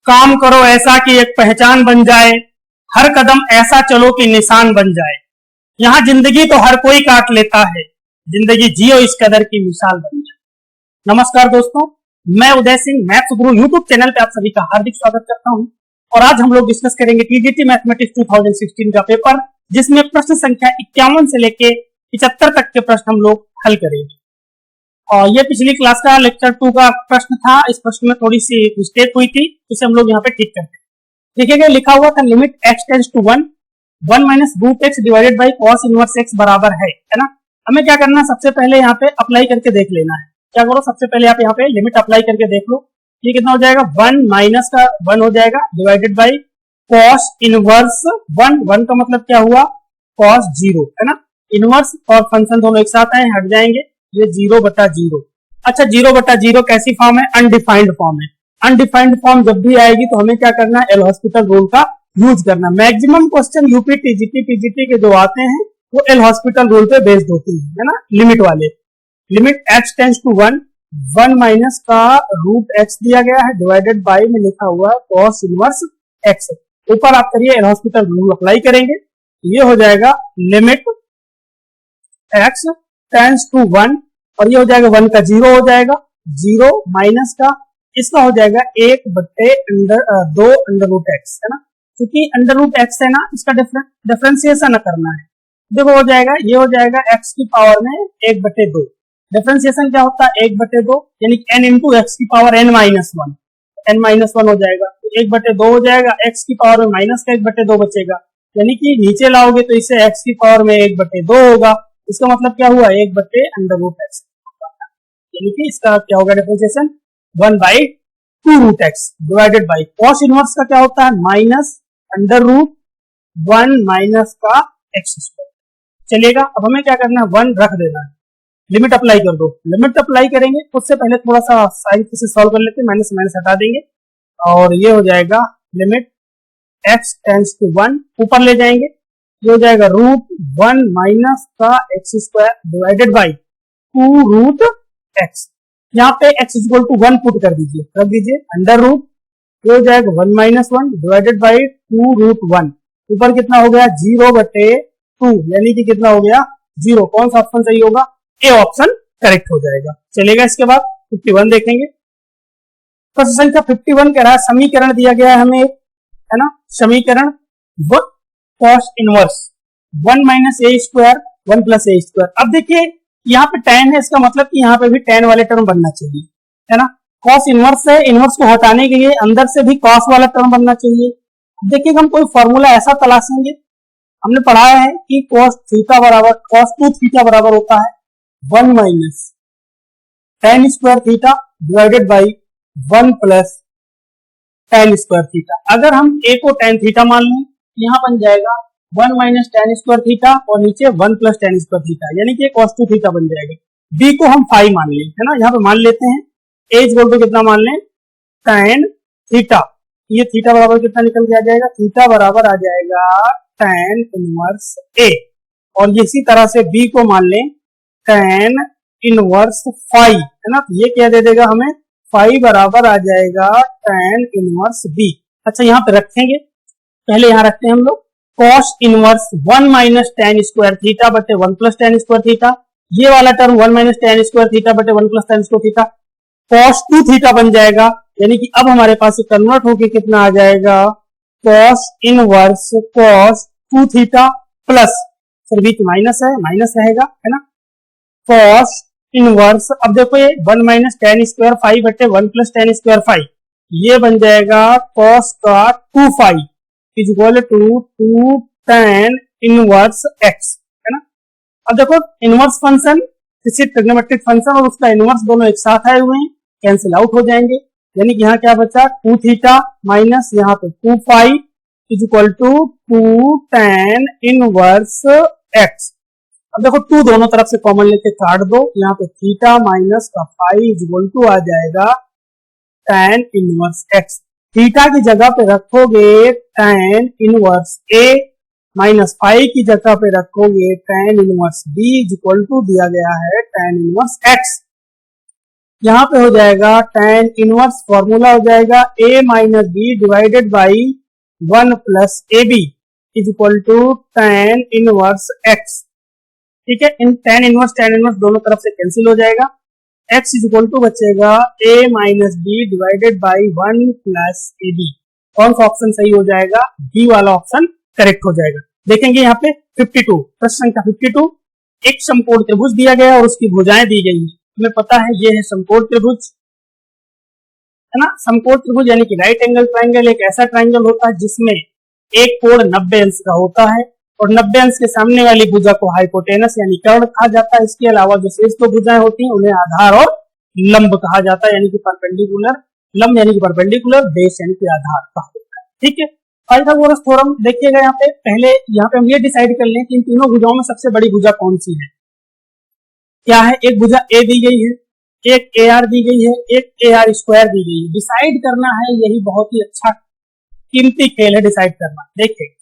काम करो ऐसा कि एक पहचान बन जाए, हर कदम ऐसा चलो कि निशान बन जाए। यहाँ जिंदगी तो हर कोई काट लेता है, जिंदगी जियो इस कदर की मिसाल बन जाए। नमस्कार दोस्तों, मैं उदय सिंह मैथ्स गुरु यूट्यूब चैनल पे आप सभी का हार्दिक स्वागत करता हूँ। और आज हम लोग डिस्कस करेंगे टीजीटी मैथमेटिक्स 2016 का पेपर, जिसमें प्रश्न संख्या 51 से लेके 75 तक के प्रश्न हम लोग हल करेंगे। और ये पिछली क्लास का लेक्चर 2 का प्रश्न था। इस प्रश्न में थोड़ी सी मिस्टेक हुई थी, इसे हम लोग यहाँ पे ठीक करते हैं। देखिएगा, लिखा हुआ था limit x tends to 1 minus root x divided by cos inverse x बराबर है ना। हमें क्या करना है, सबसे पहले यहाँ पे अप्लाई करके देख लेना है। क्या करो, सबसे पहले आप यहाँ पे लिमिट अप्लाई करके देख लो। ये कितना हो जाएगा, 1 माइनस का 1 हो जाएगा डिवाइडेड बाई कॉस इनवर्स 1 का मतलब क्या हुआ, कॉस 0 है ना। इनवर्स और फंक्शन दोनों एक साथ आए, हट जाएंगे, ये 0/0। अच्छा, 0/0 कैसी फॉर्म है, अनडिफाइंड फॉर्म है। अनडिफाइंड फॉर्म जब भी आएगी तो हमें क्या करना है, एल हॉस्पिटल रूल का यूज करना। Maximum question UP TGT PGT के जो आते हैं वो एल हॉस्पिटल रूल पे बेस्ड होते हैं, है ना। लिमिट वाले, limit x tends to 1 minus का रूट x दिया गया है डिवाइडेड बाई में लिखा हुआ कॉस इनवर्स x। ऊपर आप करिए एल हॉस्पिटल रूल अप्लाई करेंगे, ये हो जाएगा लिमिट x टेंड्स टू 1 और ये हो जाएगा 1 का 0 हो जाएगा, 0 माइनस का इसका हो जाएगा 1/2 अंडर रूट एक्स है ना। क्योंकि अंडर रूट एक्स है ना, इसका डिफरेंशिएशन करना है। देखो हो जाएगा, ये हो जाएगा x की पावर में 1/2। डिफरेंशिएशन क्या होता है, 1/2 यानी n इंटू एक्स की पावर n-1 n-1 हो जाएगा, तो 1/2 हो जाएगा। x की पावर में माइनस का 1/2 बचेगा, यानी कि नीचे लाओगे तो इससे x की पावर में 1/2 होगा। इसका मतलब क्या हुआ, 1/अंडर रूट एक्स, यानी कि इसका क्या होगा differentiation 1/2 root x divided by cos inverse का क्या होता है, माइनस अंडर रूट 1 माइनस का एक्स स्क्वायर। चलिएगा, अब हमें क्या करना है, 1 रख देना है। लिमिट अप्लाई कर दो। लिमिट अप्लाई करेंगे, उससे पहले थोड़ा सा साइन से सॉल्व कर लेते हैं, माइनस माइनस हटा देंगे और ये हो जाएगा लिमिट x टेंड्स टू 1, ऊपर ले जाएंगे, ये हो जाएगा रूट 1 माइनस का x square divided by 2 root x. यहाँ पे x इक्वल टू 1 पुट कर दीजिए, रख दीजिए अंडर रूट, ये हो जाएगा 1 माइनस 1 डिवाइडेड बाई 2 रूट 1। ऊपर कितना हो गया, 0/2, यानी कि कितना हो गया 0। कौन सा ऑप्शन सही होगा, ए ऑप्शन करेक्ट हो जाएगा। चलेगा, इसके बाद 51 देखेंगे। प्रश्न संख्या 51 कह रहा है, समीकरण दिया गया है हमें एक, है ना, समीकरण कॉस इनवर्स 1 माइनस ए स्क्वायर 1 प्लस ए स्क्वायर। अब देखिए यहाँ पे tan है, इसका मतलब कि यहाँ पे भी tan वाले टर्म बनना चाहिए, है ना। कॉस इनवर्स है, इनवर्स को हटाने के लिए अंदर से भी कॉस वाला टर्म बनना चाहिए। देखिए हम कोई फॉर्मूला ऐसा तलाशेंगे, हमने पढ़ा है कि cos थीटा बराबर cos 2 थीटा बराबर होता है 1 minus tan square theta divided by 1 plus tan square theta. अगर हम a को tan थीटा मान लें, यहाँ बन जाएगा 1 माइनस tan स्क्वायर थीटा और नीचे 1 प्लस tan स्क्वायर थीटा, यानी कि cos 2 थीटा बन जाएगा। b को हम 5 मान लें, है ना, यहाँ पे मान लेते हैं a इक्वल टू कितना मान लें, tan थीटा। ये थीटा बराबर कितना निकल के आ जाएगा, थीटा बराबर आ जाएगा tan इनवर्स a। और इसी तरह से b को मान लें tan इनवर्स 5, है ना, तो ये क्या दे देगा हमें, 5 बराबर आ जाएगा tan इनवर्स b। अच्छा, यहाँ पे रखेंगे, पहले यहाँ रखते हैं हम लोग cos inverse 1 minus tan square theta बटे 1 प्लस tan स्क्वायर थीटा। ये वाला term 1 minus tan square theta बटे 1 plus tan square theta cos 2 theta बन जाएगा। यानी कि अब हमारे पास कन्वर्ट होके कितना आ जाएगा, cos inverse cos 2 theta plus, फिर बीच माइनस है, माइनस रहेगा, है ना, cos इनवर्स, अब देखो ये 1 माइनस tan स्क्वायर 5 बटे 1 प्लस tan स्क्वायर 5, ये बन जाएगा cos का 2 is equal to 2 tan inverse x, है ना। अब देखो इनवर्स फंक्शन, किसी ट्रिग्नोमेट्रिक फंक्शन और उसका इनवर्स दोनों एक साथ आए हुए हैं, कैंसिल आउट हो जाएंगे, यानी कि यहाँ क्या बचा, 2 थीटा माइनस यहाँ पे 2 is equal to 2 tan inverse x। अब देखो 2 दोनों तरफ से कॉमन लेके काट दो, यहाँ पे थीटा माइनस का 5 इज इक्वल टू आ जाएगा tan इनवर्स x। थीटा की जगह पे रखोगे tan इनवर्स a, माइनस 5 की जगह पे रखोगे tan inverse b is equal to दिया गया है tan इनवर्स x। यहाँ पे हो जाएगा tan इनवर्स, फॉर्मूला हो जाएगा a minus B divided by 1 plus A B is equal to tan inverse x। ठीक है, इन tan इनवर्स दोनों तरफ से कैंसिल हो जाएगा, x इज इक्वल टू बचेगा a minus B divided by 1 plus A B. कौन सा ऑप्शन सही हो जाएगा? बी वाला ऑप्शन करेक्ट हो जाएगा। देखेंगे यहाँ पे 52, प्रश्न संख्या 52, एक समकोण त्रिभुज दिया गया और उसकी भुजाएं दी गई है। हमें पता है ये है समकोण त्रिभुज, है ना। समकोण त्रिभुज यानी कि राइट एंगल ट्राइंगल एक ऐसा ट्राइंगल होता है जिसमें एक कोण 90 अंश का होता है और 90 अंश के सामने वाली भुजा को हाइपोटेनस यानी कर्ण कहा जाता है। इसके अलावा जो शेष दो भुजाएं होती हैं उन्हें आधार और लंब कहा जाता है, यानी कि परपेंडिकुलर, लंब यानी कि परपेंडिकुलर, बेस यानी कि आधार कहा जाता है। ठीक है, पाइथागोरस थ्योरम देखिएगा यहाँ पे। पहले यहाँ पे हम ये डिसाइड कर लें कि इन तीनों भुजाओं में सबसे बड़ी भुजा कौन सी है। क्या है? एक भुजा ए दी गई है, एक ए आर दी गई है, एक ए आर स्क्वायर दी गई है। डिसाइड करना है, यही बहुत ही अच्छा कीमती खेल है डिसाइड करना। देखिए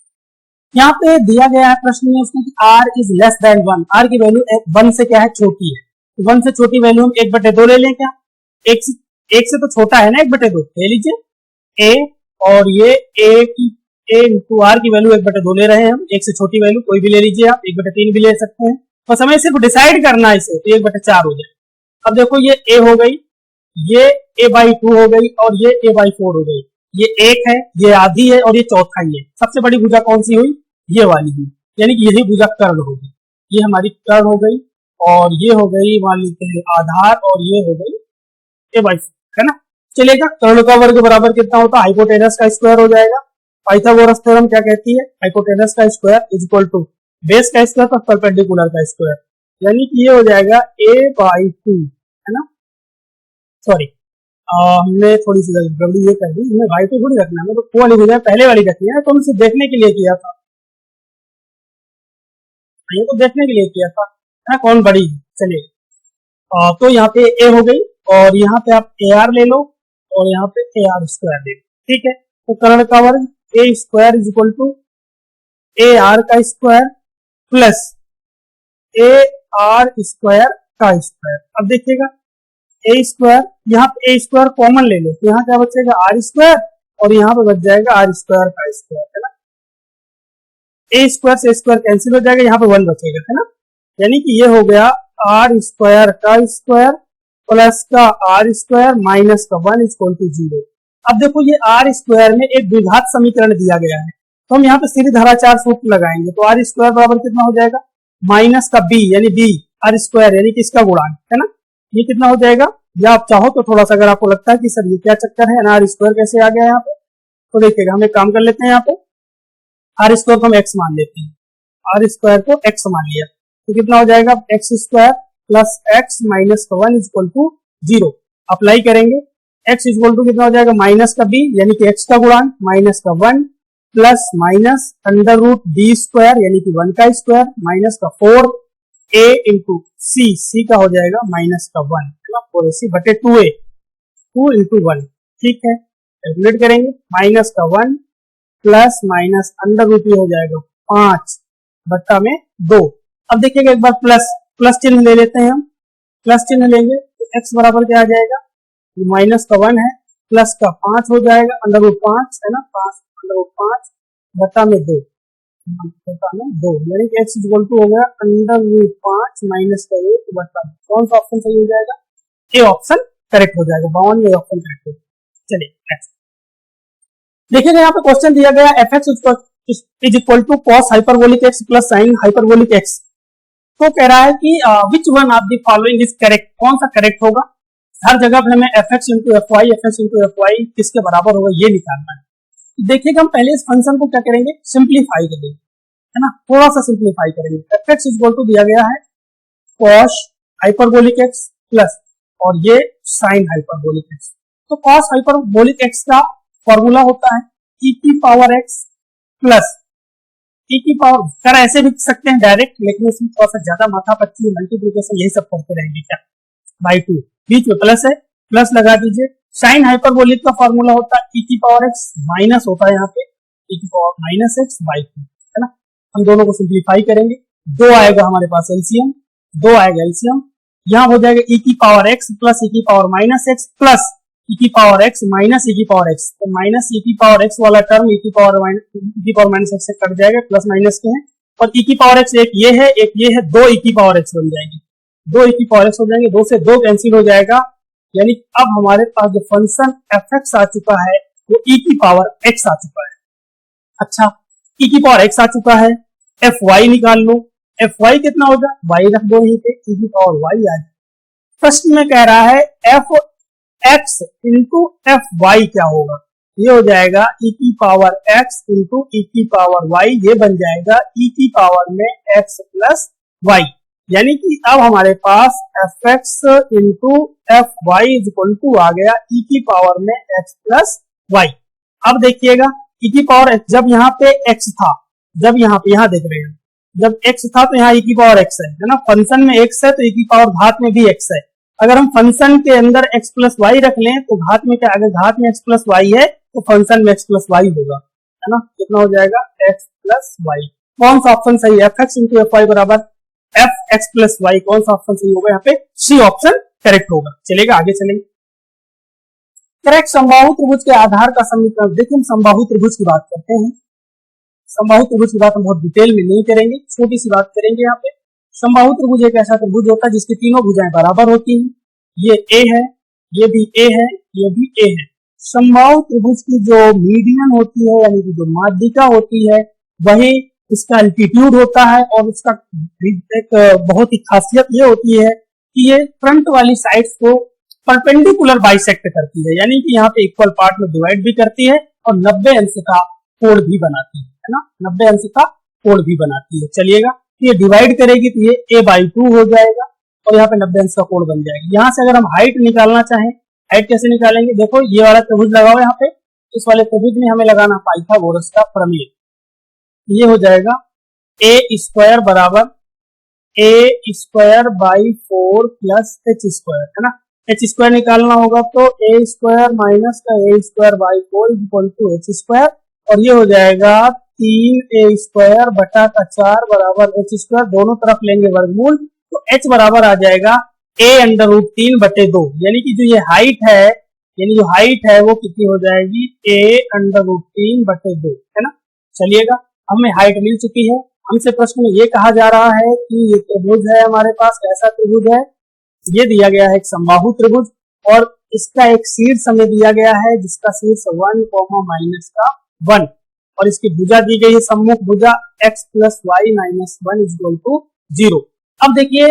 यहाँ पे दिया गया है प्रश्न में उसमें कि R is less than 1, R की वैल्यू 1 से क्या है? छोटी है। 1 से छोटी वैल्यू हम 1/2 ले लें क्या? एक से तो छोटा है ना 1/2, ले लीजिए ए, और ये ए इंटू आर की वैल्यू 1/2 ले रहे हैं हम। एक से छोटी वैल्यू कोई भी ले लीजिए आप, 1/3 भी ले सकते हैं। बस हमें सिर्फ डिसाइड करना है इसे, तो 1/4 हो जाए। अब देखो ये ए हो गई, ये a/2 हो गई और ये a/4 हो गई। ये एक है, ये आधी है और ये चौथा ही है। सबसे बड़ी भुजा कौन सी हुई? ये वाली हुई, यानी कि यही भुजा कर्ण होगी। ये हमारी कर्ण हो गई और ये हो गई मान लेते हैं आधार और ये हो गई a/4, है ना। चलेगा, कर्ण का वर्ग बराबर कितना होता है? हाइपोटेनस का स्क्वायर हो जाएगा। पाइथागोरस थ्योरम क्या कहती है? हाइपोटेनस का square is equal to base का स्क्वायर प्लस परपेंडिकुलर का स्क्वायर, यानी कि ये हो जाएगा a/2, है ना। सॉरी, हमने थोड़ी सी गड़बड़ी ये कर दी, हमें y2 थोड़ी रखना है, तो वो वाली भुजा पहले वाली रखनी है, तो हम इसे देखने के लिए किया था, ये तो देखने के लिए किया था, है ना, कौन बड़ी। चलिए, तो यहाँ पे a हो गई और यहाँ पे आप ar ले लो और यहाँ पे ar स्क्वायर ले लो। ठीक है, तो कर्ण का वर्ग a square is equal to ar का स्क्वायर प्लस ar स्क्वायर का स्क्वायर। अब देखिएगा ए स्क्वायर, यहाँ पे ए स्क्वायर कॉमन ले लो, तो यहाँ क्या बचेगा? आर स्क्वायर और यहाँ पे बच जाएगा आर स्क्वायर का स्क्वायर, है ना। ए स्क्वायर से स्क्वायर कैंसिल हो जाएगा, यहाँ पे 1 बचेगा, है ना। यानी कि ये हो गया आर स्क्वायर का स्क्वायर प्लस का आर स्क्वायर माइनस का 1 इक्वल टू 0। अब देखो ये आर स्क्वायर में एक द्विघात समीकरण दिया गया है, तो हम यहाँ पे सीधी धाराचार सूत्र लगाएंगे, तो आर स्क्वायर बराबर कितना हो जाएगा? माइनस का बी यानी बी आर स्क्वायर यानी कि इसका गुणांक, है ना। ये कितना हो जाएगा? या आप चाहो तो थोड़ा सा, अगर आपको लगता है कि सर ये क्या चक्कर है, आर स्क्वायर कैसे आ गया यहाँ पे, तो देखिएगा हम एक काम कर लेते हैं, यहाँ पे आर स्क्वायर को हम एक्स मान लेते हैं, आर स्क्वायर को एक्स मान लिया, तो कितना हो जाएगा? X square plus x minus का 1 इक्वल टू 0। अप्लाई करेंगे, एक्स इक्वल टू कितना हो जाएगा? माइनस का बी यानी कि एक्स का गुणांक माइनस का 1 plus minus under root B square यानी कि 1 का स्क्वायर माइनस का 4 a इंटू सी का हो जाएगा माइनस का 1, 4ac बटे 2a, 2 इंटू 1। ठीक है, कैलकुलेट करेंगे, माइनस का 1 प्लस माइनस अंडर रूट हो जाएगा 5 बट्टा में 2। अब देखिएगा एक बार प्लस चिन्ह ले लेते हैं हम, प्लस चिन्ह लेंगे तो x बराबर क्या आ जाएगा? माइनस का 1 है प्लस का 5 हो जाएगा अंडर रूट 5, है ना, 5 अंडर रूट 5 बट्टा में 2, यानी कि x इक्वल टू हो गया अंडर रूट 5 माइनस का 1 बट्टा। कौन सा ऑप्शन सही हो जाएगा? ए ऑप्शन करेक्ट हो जाएगा, 52 ए ऑप्शन करेक्ट हो जाएगा। चलिए नेक्स्ट देखिएगा, यहाँ पे क्वेश्चन दिया गया F x is equal to cos hyperbolic x plus sine hyperbolic x. तो कह रहा है कि which one of the following is correct, कौन सा करेक्ट होगा। हर जगह पे हमें F x into F y किसके बराबर होगा ये निकालना है। देखिएगा हम पहले इस फंक्शन को क्या करेंगे? सिंप्लीफाई करेंगे, है ना, थोड़ा सा सिंप्लीफाई करेंगे। एफ एक्स इक्वल टू दिया गया है कॉस हाइपरबोलिक एक्स प्लस और ये साइन हाइपरबोलिक एक्स। तो कॉस हाइपरबोलिक एक्स का फॉर्मूला होता है e की पावर x प्लस e की पावर, कर ऐसे भी सकते हैं डायरेक्ट, लेकिन उसमें थोड़ा सा ज्यादा माथा पच्ची मल्टीप्लिकेशन यही सब करते रहेंगे क्या, बाई 2, बीच में प्लस है, प्लस लगा दीजिए। साइन हाइपरबोलिक का फॉर्मूला होता है e की पावर x माइनस होता है यहाँ पे e की पावर माइनस x बाई 2, है ना। हम दोनों को सिंप्लीफाई करेंगे, 2 आएगा हमारे पास एलसीएम, 2 आएगा एलसीएम, यहाँ हो जाएगा e की पावर x प्लस e की power minus x plus e की पावर x माइनस e की पावर x। तो माइनस e की पावर x वाला टर्म e की पावर माइनस x से कट जाएगा, प्लस माइनस के हैं, और e की पावर x एक ये है, दो e की पावर x बन जाएगी, दो e की पावर x हो जाएंगे, दो से दो कैंसिल हो जाएगा, यानी अब हमारे पास जो फंक्शन fx आ चुका है वो e की पावर x आ चुका है। अच्छा, e की पावर x आ चुका है, fy निकाल लो, fy कितना होगा, y रख दो यहीं पे, e की पावर y आ जाए। फर्स्ट में कह रहा है fx इंटू fy क्या होगा, ये हो जाएगा e की पावर x इंटू e की पावर y, ये बन जाएगा e की पावर में x प्लस y, यानी कि अब हमारे पास fx into fy is equal to आ गया e की पावर में x प्लस y। अब देखिएगा e की पावर x, जब यहाँ पे x था, जब यहाँ देख रहे हैं, जब x था तो यहाँ e की पावर x है ना, फंक्शन में x है तो e की पावर घात में भी x है। अगर हम फंक्शन के अंदर x प्लस वाई रख लें तो घात में क्या, अगर घात में x प्लस वाई है तो फंक्शन में x प्लस वाई होगा, है ना, कितना हो जाएगा x प्लस वाई। कौन सा ऑप्शन सही है, fx इंटू fy बराबर fx प्लस वाई, कौन सा ऑप्शन सही होगा, यहाँ पे सी ऑप्शन करेक्ट होगा। चलेगा, आगे चलेंगे। करेक्ट समबाहु त्रिभुज के आधार का समीकरण। देखिए हम समबाहु त्रिभुज की बात करते हैं, समबाहु त्रिभुज की बात हम बहुत डिटेल में नहीं करेंगे, छोटी सी बात करेंगे। यहाँ पे समबाहु त्रिभुज एक ऐसा त्रिभुज होता है जिसकी तीनों भुजाएं बराबर होती हैं, ये a है, ये भी a है, ये भी a है। समबाहु त्रिभुज की जो मीडियन होती है यानी कि जो माध्यिका होती है वही इसका एल्टीट्यूड होता है, और उसका एक बहुत ही खासियत ये होती है कि ये फ्रंट वाली साइड्स को परपेंडिकुलर बाइसेक्ट करती है, यानी कि यहाँ पे इक्वल पार्ट में डिवाइड भी करती है और 90 अंश का कोण भी बनाती है ना, 90 अंश का कोण भी बनाती है। चलिएगा, ये डिवाइड करेगी तो ये a/2 हो जाएगा और यहाँ पे 90 अंश का कोण बन जाएगा। यहाँ से अगर हम हाइट निकालना चाहें, हाइट कैसे निकालेंगे, देखो ये वाला त्रिभुज लगा हुआ है यहाँ पे, इस वाले त्रिभुज में हमें लगाना पाइथागोरस का प्रमेय। ये हो जाएगा a स्क्वायर बराबर a² प्लस h², है ना, h² निकालना होगा तो a² माइनस का a²/4 इक्वल टू h², और ये हो जाएगा 3a² बटा का 4 बराबर h², दोनों तरफ लेंगे वर्गमूल तो h बराबर आ जाएगा a√3/2, यानी कि जो ये हाइट है, यानी जो हाइट है वो कितनी हो जाएगी a√3/2, है ना। चलिएगा, हमें हाइट मिल चुकी है। हमसे प्रश्न में ये कहा जा रहा है कि ये त्रिभुज है हमारे पास, कैसा त्रिभुज है, ये दिया गया है एक समबाहु त्रिभुज, और इसका एक शीर्ष हमें दिया गया है जिसका शीर्ष 1, -1, और इसकी भुजा दी गई है सम्मुख भुजा x plus y minus 1 is equal to 0। अब देखिए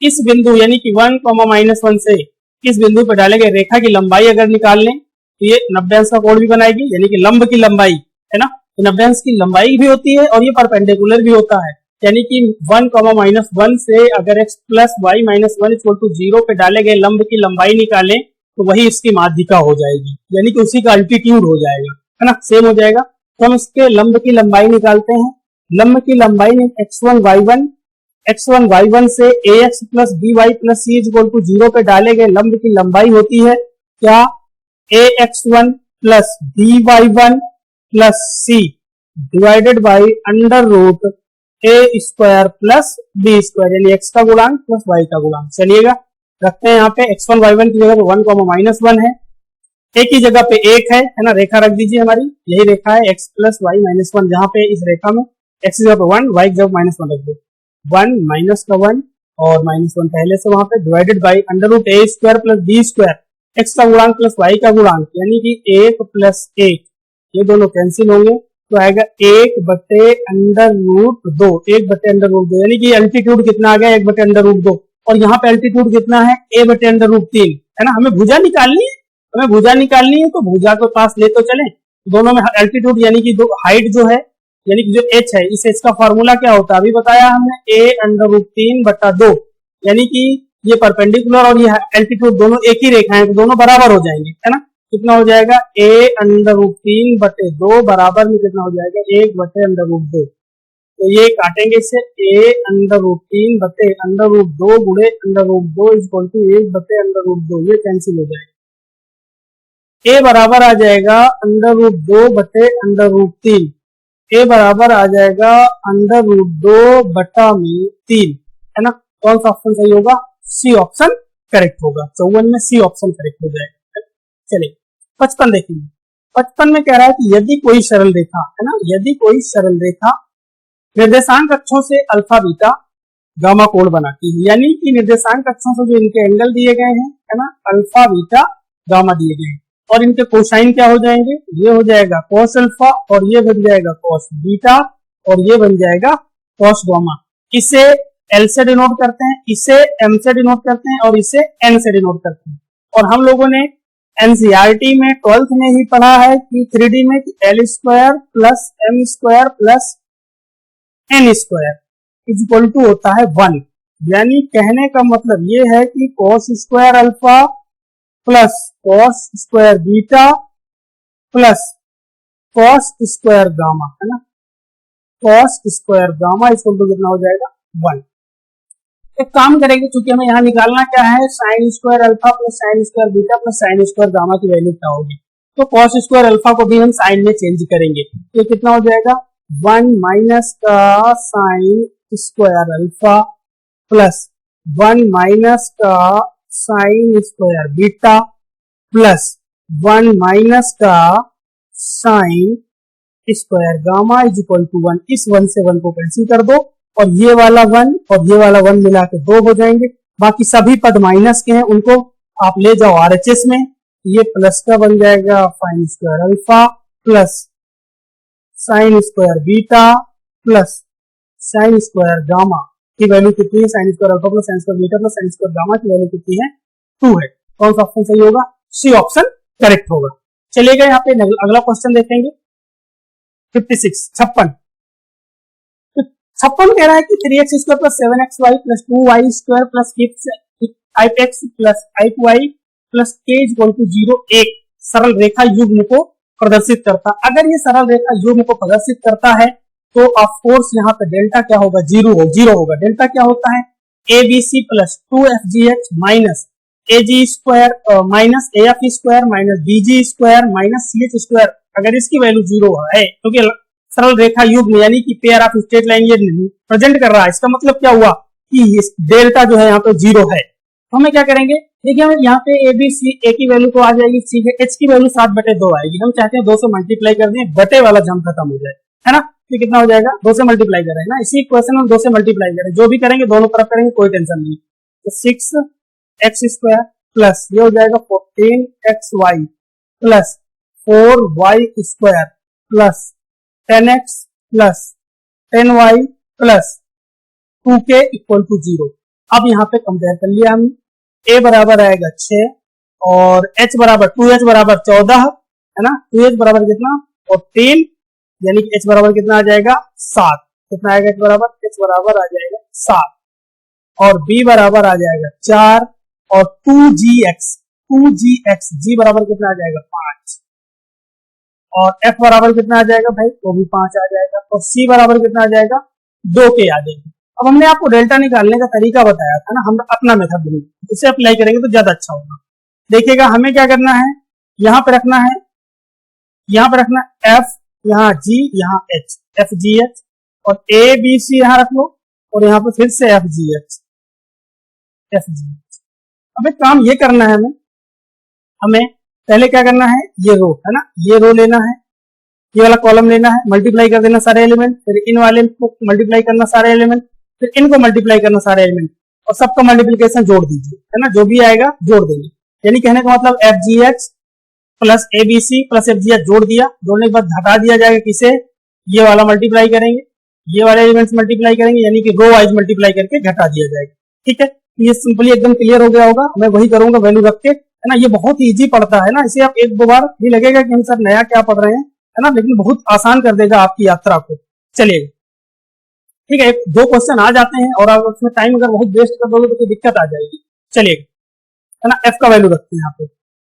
इस बिंदु यानी कि 1, -1 से इस बिंदु पर डाले गए रेखा की लंबाई अगर निकाल लें तो ये 90 अंश का कोण भी बनाएगी, यानी कि लंब की लंबाई, है ना, 90 अंश की लंबाई भी होती है और ये परपेंडिकुलर भी होता है, यानी कि 1, -1 से अगर x plus y minus 1 equal to 0 पे डाले गए लंब की लंबाई निकालें तो वही इसकी माध्यिका हो जाएगी, यानी कि उसी का अल्टीट्यूड हो जाएगा, है ना, सेम हो जाएगा। तो हम इसके लंब की लंबाई निकालते हैं। लंब की लंबाई में x1y1 से ax plus by plus c is equal to 0 पे डाले गए लंब की लंबाई होती है क्या, ax1 plus by1 plus c divided by √a² plus b², यानी x का गुणांक प्लस y का गुणांक। चलिएगा, रखते हैं यहाँ पे x1 y1 की जगह पे 1, -1 है, a की जगह पे 1 है ना, रेखा रख दीजिए, हमारी यही रेखा है x प्लस वाई माइनस 1, जहाँ पे इस रेखा में x की जगह पे 1, y की जगह -1 रख दो, 1 माइनस का 1 और -1 पहले से वहां पे divided by √a² plus b², x का गुणांक प्लस y का गुणांक, यानी कि 1 प्लस 1, ये दोनों कैंसिल होंगे तो आएगा 1/√2, 1/√2, यानी कि एल्टीट्यूड कितना आ गया 1/√2, और यहाँ पे एल्टीट्यूड कितना है a/√3, है ना। हमें भुजा निकालनी है तो भुजा के पास ले तो चले, दोनों में एल्टीट्यूड यानी कि हाइट जो है यानी कि जो h है, इस h का फॉर्मूला क्या होता है अभी बताया हमने, a√3/2, यानी कि ये परपेंडिकुलर और ये एल्टीट्यूड दोनों एक ही रेखा है तो दोनों बराबर हो जाएंगे, है ना। कितना हो जाएगा a√3/2 बराबर में कितना हो जाएगा 1/√2, तो ये काटेंगे इससे a√3/√2 गुणे √2 इज इक्वल टू 1/√2, ये कैंसिल हो जाएगा। a बराबर आ जाएगा √2/√3, a बराबर आ जाएगा √2/3, है ना। कौन सा ऑप्शन सही होगा, सी ऑप्शन करेक्ट होगा। 54 में सी ऑप्शन करेक्ट हो जाएगा। चलिए 55 देखेंगे। 55 में कह रहा है कि यदि कोई सरल रेखा है ना, यदि कोई सरल रेखा निर्देशांक अक्षों से अल्फा बीटा गामा कोण बनाती है, यानी कि निर्देशांक अक्षों से जो इनके एंगल दिए गए हैं है ना, अल्फा बीटा गामा दिए गए हैं, और इनके कोसाइन क्या हो जाएंगे, ये हो जाएगा कॉस अल्फा और ये बन जाएगा कॉस बीटा और ये बन जाएगा कॉस गामा। इसे एल से डिनोट करते हैं, इसे एम से डिनोट करते हैं और इसे एन से डिनोट करते हैं। और हम लोगों ने एनसीईआरटी में 12th में ही पढ़ा है कि 3D में l square plus m square plus n square is equal to होता है 1। यानी कहने का मतलब ये है कि cos square alpha plus cos square beta plus cos square gamma है ना, कॉस स्क्वायर गामा इस कितना हो जाएगा 1। एक काम करेंगे, क्योंकि हमें यहाँ निकालना क्या है, sign square alpha plus sign square beta plus sign square gamma की वैल्यू क्या होगी। तो कॉस स्क्वायर अल्फा को भी हम साइन में चेंज करेंगे, तो कितना हो जाएगा 1 माइनस का sine square alpha plus 1 minus का sine square beta plus 1 minus का sine square gamma is equal to 1। इस 1 से 1 को कैंसिल कर दो और ये वाला 1 और ये वाला 1 मिला के 2 हो जाएंगे। बाकी सभी पद माइनस के हैं, उनको आप ले जाओ आरएचएस में। ये प्लस का बन जाएगा sign square alpha plus sign square beta plus sign square gamma की वैल्यू कितनी है, sign square alpha plus sign square beta plus sign square gamma की वैल्यू कितनी है 2 है। कौन सा ऑप्शन सही होगा, सी ऑप्शन करेक्ट होगा। चलिएगा यहाँ पे अगला क्वेश्चन देखेंगे 56 56 कह रहा है कि 3x square plus 7xy plus 2y square plus 5x plus 8y plus k equal to 0 एक सरल रेखा युग्म को प्रदर्शित करता। अगर ये सरल रेखा युग्म को प्रदर्शित करता है तो ऑफ कोर्स यहाँ पे डेल्टा क्या होगा, जीरो होगा। डेल्टा क्या होता है, abc plus 2fgh minus ag square minus af square minus bg square minus ch square. अगर इसकी वैल्यू 0 है, क्योंकि तो सरल रेखा युग्म यानी कि पेयर ऑफ स्ट्रेट लाइन ये प्रेजेंट कर रहा है, इसका मतलब क्या हुआ कि डेल्टा जो है यहाँ पे 0 है। तो हमें क्या करेंगे, देखिए हमें यहाँ पे ए बी सी, ए की वैल्यू तो आ जाएगी, सी है, एच की वैल्यू 7/2 आएगी। हम चाहते हैं 2 से मल्टीप्लाई कर दें, बटे वाला जम खत्म हो जाए, है ना। तो कितना हो जाएगा, 2 से मल्टीप्लाई करें ना, इसी क्वेश्चन में 2 से मल्टीप्लाई करें, जो भी करेंगे दोनों तरफ करेंगे, कोई टेंशन नहीं। तो 6x स्क्वायर प्लस ये हो जाएगा 14xy plus 4y square plus 10x plus 10y plus 2k equal to 0। अब यहाँ पे कंपेयर कर लिया हमने, a बराबर आएगा 6 और h बराबर 2h बराबर 14 है ना, 2h बराबर कितना और 3, यानी कि h बराबर कितना आ जाएगा 7। कितना आएगा h बराबर आ जाएगा 7 और b बराबर आ जाएगा 4 और 2gx g बराबर कितना आ जाएगा 5 और f बराबर कितना आ जाएगा भाई, वो भी 5 आ जाएगा और c बराबर कितना आ जाएगा 2k आ जाएगा। अब हमने आपको डेल्टा निकालने का तरीका बताया था ना, हम अपना मेथड इसे अप्लाई करेंगे तो ज्यादा अच्छा होगा। देखिएगा हमें क्या करना है, यहाँ पे रखना है, यहाँ पे रखना f, यहाँ g, यहाँ h, f g h और a b c यहाँ रख लो और यहाँ पे फिर से f g h। अब एक काम ये करना है हमें पहले क्या करना है, ये रो है ना, ये रो लेना है, ये वाला कॉलम लेना है, मल्टीप्लाई कर देना सारे एलिमेंट, फिर इन वाले को मल्टीप्लाई करना सारे एलिमेंट, फिर इनको मल्टीप्लाई करना सारे एलिमेंट और सबका मल्टीप्लिकेशन जोड़ दीजिए, है ना, जो भी आएगा जोड़ देंगे। यानी कहने का मतलब F G H plus A B C plus F G H जोड़ दिया, जोड़ने के बाद घटा दिया जाएगा किसे, ये वाला मल्टीप्लाई करेंगे, ये वाले एलिमेंट्स मल्टीप्लाई करेंगे, यानी कि रो वाइज मल्टीप्लाई करके घटा दिया जाएगा। ठीक है, ये सिंपली एकदम क्लियर हो गया होगा। मैं वही करूंगा वैल्यू रख के, है ना, ये बहुत इजी पड़ता है ना, इसे आप एक दो बार भी लगेगा कि हम सर नया क्या पढ़ रहे हैं, है ना, लेकिन बहुत आसान कर देगा आपकी यात्रा को। चलिए ठीक है, 2 क्वेश्चन आ जाते हैं और आप उसमें टाइम अगर बहुत वेस्ट कर दोगे तो कोई दिक्कत आ जाएगी। चलिए, है ना, एफ का वैल्यू रखते हैं यहाँ पे।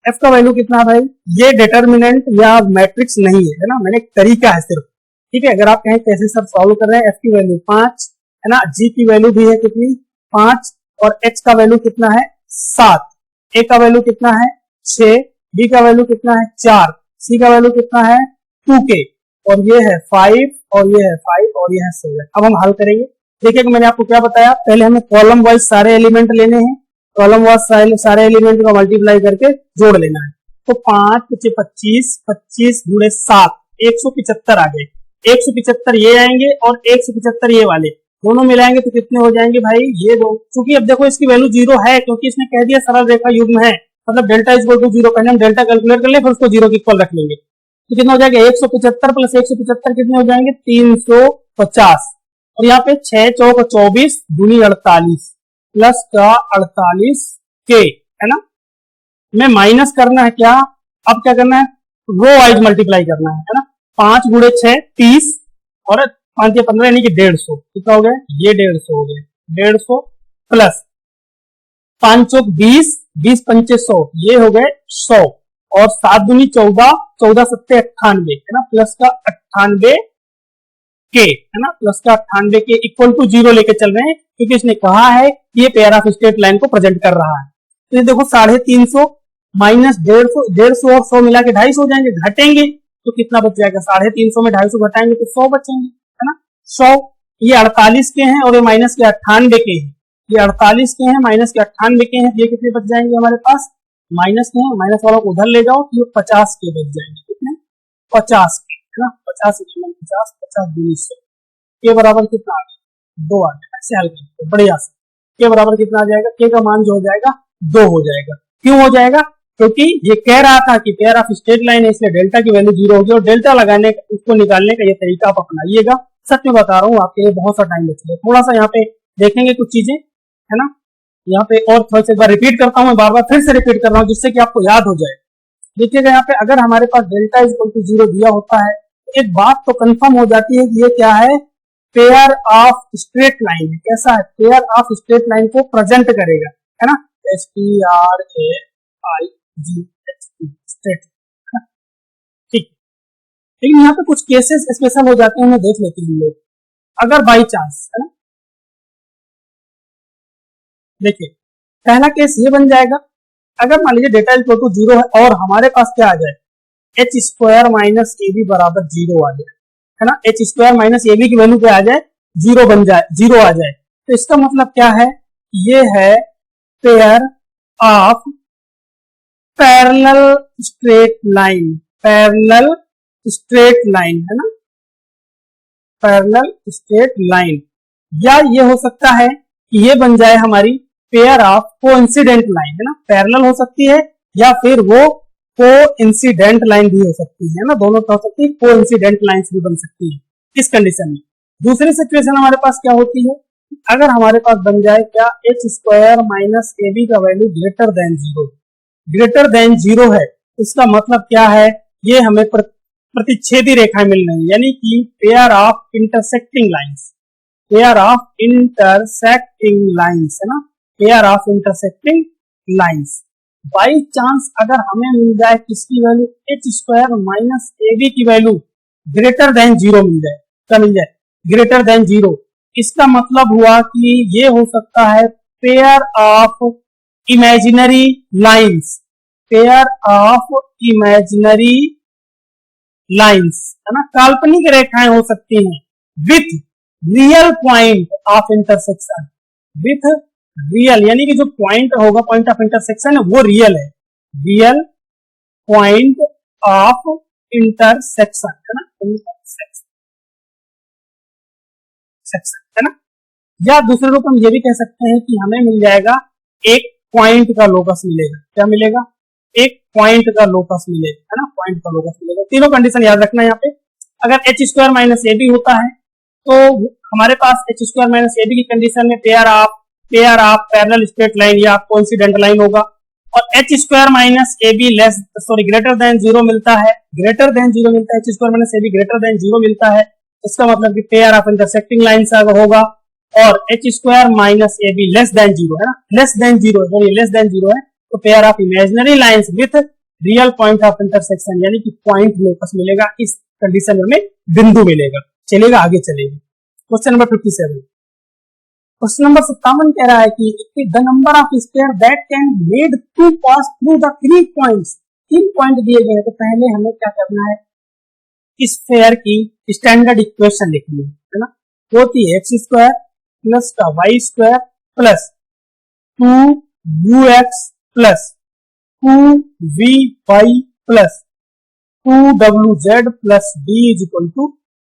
एफ का वैल्यू कितना है भाई, ये डिटर्मिनेंट या मैट्रिक्स नहीं है, ना, मैंने एक तरीका है सिर्फ। ठीक है, अगर आप कहें कैसे सर सॉल्व कर रहे हैं, एफ की वैल्यू 5 है ना, जी की वैल्यू भी है कितनी 5 और एच का वैल्यू कितना है 7, ए का वैल्यू कितना है 6, बी का वैल्यू कितना है 4, सी का वैल्यू कितना है 2k और ये है 5 और ये है 5 और ये है 7। अब हम हल करेंगे, देखिए मैंने आपको क्या बताया, पहले हमें कॉलम वाइज सारे एलिमेंट लेने हैं, कॉलम वाइज सारे एलिमेंट को मल्टीप्लाई करके जोड़ लेना है। तो 5 × 25, 25 × 7, 175 आ गए। 175 ये आएंगे और 175 ये वाले दोनों मिलाएंगे तो कितने हो जाएंगे भाई, ये दो। क्योंकि अब देखो इसकी वैल्यू 0 है, क्योंकि इसने कह दिया सरल रेखा युग्म है, मतलब डेल्टा इज इक्वल टू 0। पहले हम डेल्टा कैलकुलेट कर ले, फिर उसको 0 के इक्वल रख लेंगे। तो कितना हो जाएगा, 175 प्लस 175 कितने हो जाएंगे, 350। और यहाँ पे 6 चौक 24 दूनी 48 प्लस का 48 के, है ना। में माइनस करना है क्या, अब क्या करना है, रो वाइज मल्टीप्लाई करना है ना। 5 × 6 30 और 5 या 15 यानी कि 150। कितना हो गया, ये 150 हो गया। 150 प्लस 5 चौक 20, 20 पंचे 100, ये हो गए 100 और 7 दूनी 14, 14 सत्ते 98, है ना, प्लस का 98 के, है ना, प्लस का 98 के इक्वल टू 0 लेके चल रहे हैं, क्योंकि इसने कहा है कि ये पेयर ऑफ स्ट्रेट लाइन को प्रेजेंट कर रहा है। तो ये देखो 350 माइनस 150, 150 और 100 मिला के 250 हो जाएंगे, घटेंगे तो कितना बच जाएगा, 350 में 250 घटाएंगे तो 100 बचेंगे, है ना। 100 ये 48 के हैं और ये माइनस के 98 के हैं, ये 48 के हैं माइनस के 98 के हैं, ये कितने बच जाएंगे हमारे पास, माइनस के हैं, माइनस वालों को उधर ले जाओ तो ये 50 के बच जाएंगे। कितने, 50 के, है ना। 50 50 50 200 के बराबर कितना आ गया, 2 आ गया। ऐसे हल करेंगे बढ़िया से, के बराबर कितना आ जाएगा, के का मान जो हो जाएगा 2 हो जाएगा। क्यों हो जाएगा, क्योंकि ये कह रहा था कि पेयर ऑफ स्ट्रेट लाइन है, इसलिए डेल्टा की वैल्यू 0 होगी और डेल्टा लगाने उसको निकालने का ये तरीका आप अपनाइएगा। सच में बता रहा हूँ, आपके लिए बहुत सा टाइम बचेगा। थोड़ा सा यहाँ पे देखेंगे कुछ चीजें, है ना। यहाँ पे और थोड़ा सा एक बार रिपीट करता हूँ, बार बार फिर से रिपीट कर रहा हूँ जिससे कि आपको याद हो जाए। देखिएगा यहाँ पे अगर हमारे पास डेल्टा इज इक्वल टू 0 दिया होता है, एक बात तो कंफर्म हो जाती है कि ये क्या है, पेयर ऑफ स्ट्रेट लाइन। कैसा है, पेयर ऑफ स्ट्रेट लाइन को प्रेजेंट करेगा, है ना। STRAIG स्ट्रेट, ठीक। लेकिन यहाँ पे कुछ केसेस स्पेशल हो जाते हैं, हमें देख लेते हैं लोग। अगर बाई चांस, है ना, देखिए पहला केस ये बन जाएगा, अगर मान लीजिए डेटा इक्वल टू 0 है और हमारे पास क्या आ जाए, h² माइनस AB बराबर 0 आ जाए, है ना। h² माइनस AB की वैल्यू क्या आ जाए, 0 बन जाए, 0 आ जाए। तो इसका मतलब क्या है, ये है pair of parallel straight line, parallel straight line, है ना, पैरेलल स्ट्रेट लाइन। या ये हो सकता है कि ये बन जाए हमारी पेयर ऑफ कोइंसिडेंट लाइन, है ना। पैरेलल हो सकती है या फिर वो कोइंसिडेंट लाइन भी हो सकती है ना, दोनों तो हो सकती है, कोइंसिडेंट लाइंस भी बन सकती है इस कंडीशन में। दूसरी सिचुएशन हमारे पास क्या होती है, अगर हमारे पास बन जाए क्या, h² माइनस AB का value greater than 0, greater than 0 है, इसका मतलब क्या है, ये हमें प्रतिच्छेदी रेखाएं मिल रही है, यानी कि pair of intersecting lines, pair of intersecting lines, है ना, pair of intersecting lines. By chance अगर हमें मिल जाए किसकी वैल्यू, h² माइनस AB की वैल्यू ग्रेटर देन 0 मिल जाए, क्या मिल जाए, ग्रेटर देन 0, इसका मतलब हुआ कि ये हो सकता है pair of imaginary lines, pair of imaginary lines, है ना, काल्पनिक रेखाएं हो सकती हैं with real point of intersection, with real यानी कि जो पॉइंट होगा, पॉइंट ऑफ इंटरसेक्शन है वो रियल है, रियल पॉइंट ऑफ इंटरसेक्शन, है ना, इंटरसेक्शन, है ना। या दूसरे रूप हम ये भी कह सकते हैं कि हमें मिल जाएगा एक पॉइंट का लोकस मिलेगा, क्या मिलेगा, एक पॉइंट का लोकस मिलेगा, है ना, पॉइंट का लोकस मिलेगा। तीनों कंडीशन याद रखना यहाँ पे। अगर h² माइनस AB होता है तो हमारे पास h² माइनस AB की कंडीशन में pair of parallel straight line या कोइंसिडेंट लाइन होगा, और h² minus AB greater than 0 मिलता है, ग्रेटर देन 0 मिलता है, h² minus AB greater than 0 मिलता है, इसका मतलब कि पेयर ऑफ इंटरसेक्टिंग लाइंस अगर होगा, और h² minus AB less than 0, है ना, लेस देन 0, ये लेस देन 0 है, तो pair of imaginary lines with real point of intersection यानी कि पॉइंट लोकस मिलेगा, इस कंडीशन में हमें बिंदु मिलेगा। चलेगा, आगे चलेगा। क्वेश्चन नंबर 57, क्वेश्चन नंबर 57 कह रहा है कि the number of square that can made to pass through the 3 points, 3 point दिए गए हैं, तो पहले हमें क्या करना है, इस स्क्वायर की स्टैंडर्ड इक्वेशन लिखनी है ना, होती है x² प्लस का y square plus 2ux plus 2vy plus 2wz plus d is equal to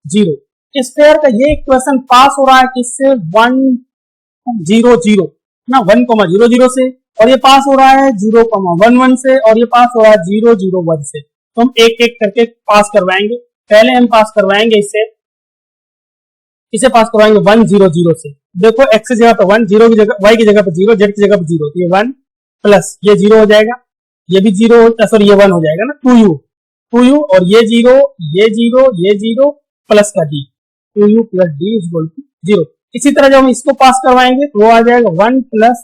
0। Square का ये इक्वेशन पास हो रहा है किससे, 1 0 0 ना 1,0,0 से, और ये पास हो रहा है 0,11 से, और ये पास हो रहा है 0,0,1 से। तो हम एक एक करके पास करवाएंगे। पहले हम पास करवाएंगे इसे पास करवाएंगे 1 0 0 से। देखो x की जगह पे 1, 0 की जगह, y की जगह पे 0, z की जगह पे 0, ये 1 प्लस ये 0 हो जाएगा, ये भी 0, सॉरी ये 1 हो जाएगा ना, 2u और ये 0 ये 0 ये 0 प्लस का d, 2u plus d is equal to 0। इसी तरह जब हम इसको पास करवाएंगे तो वो आ जाएगा 1 plus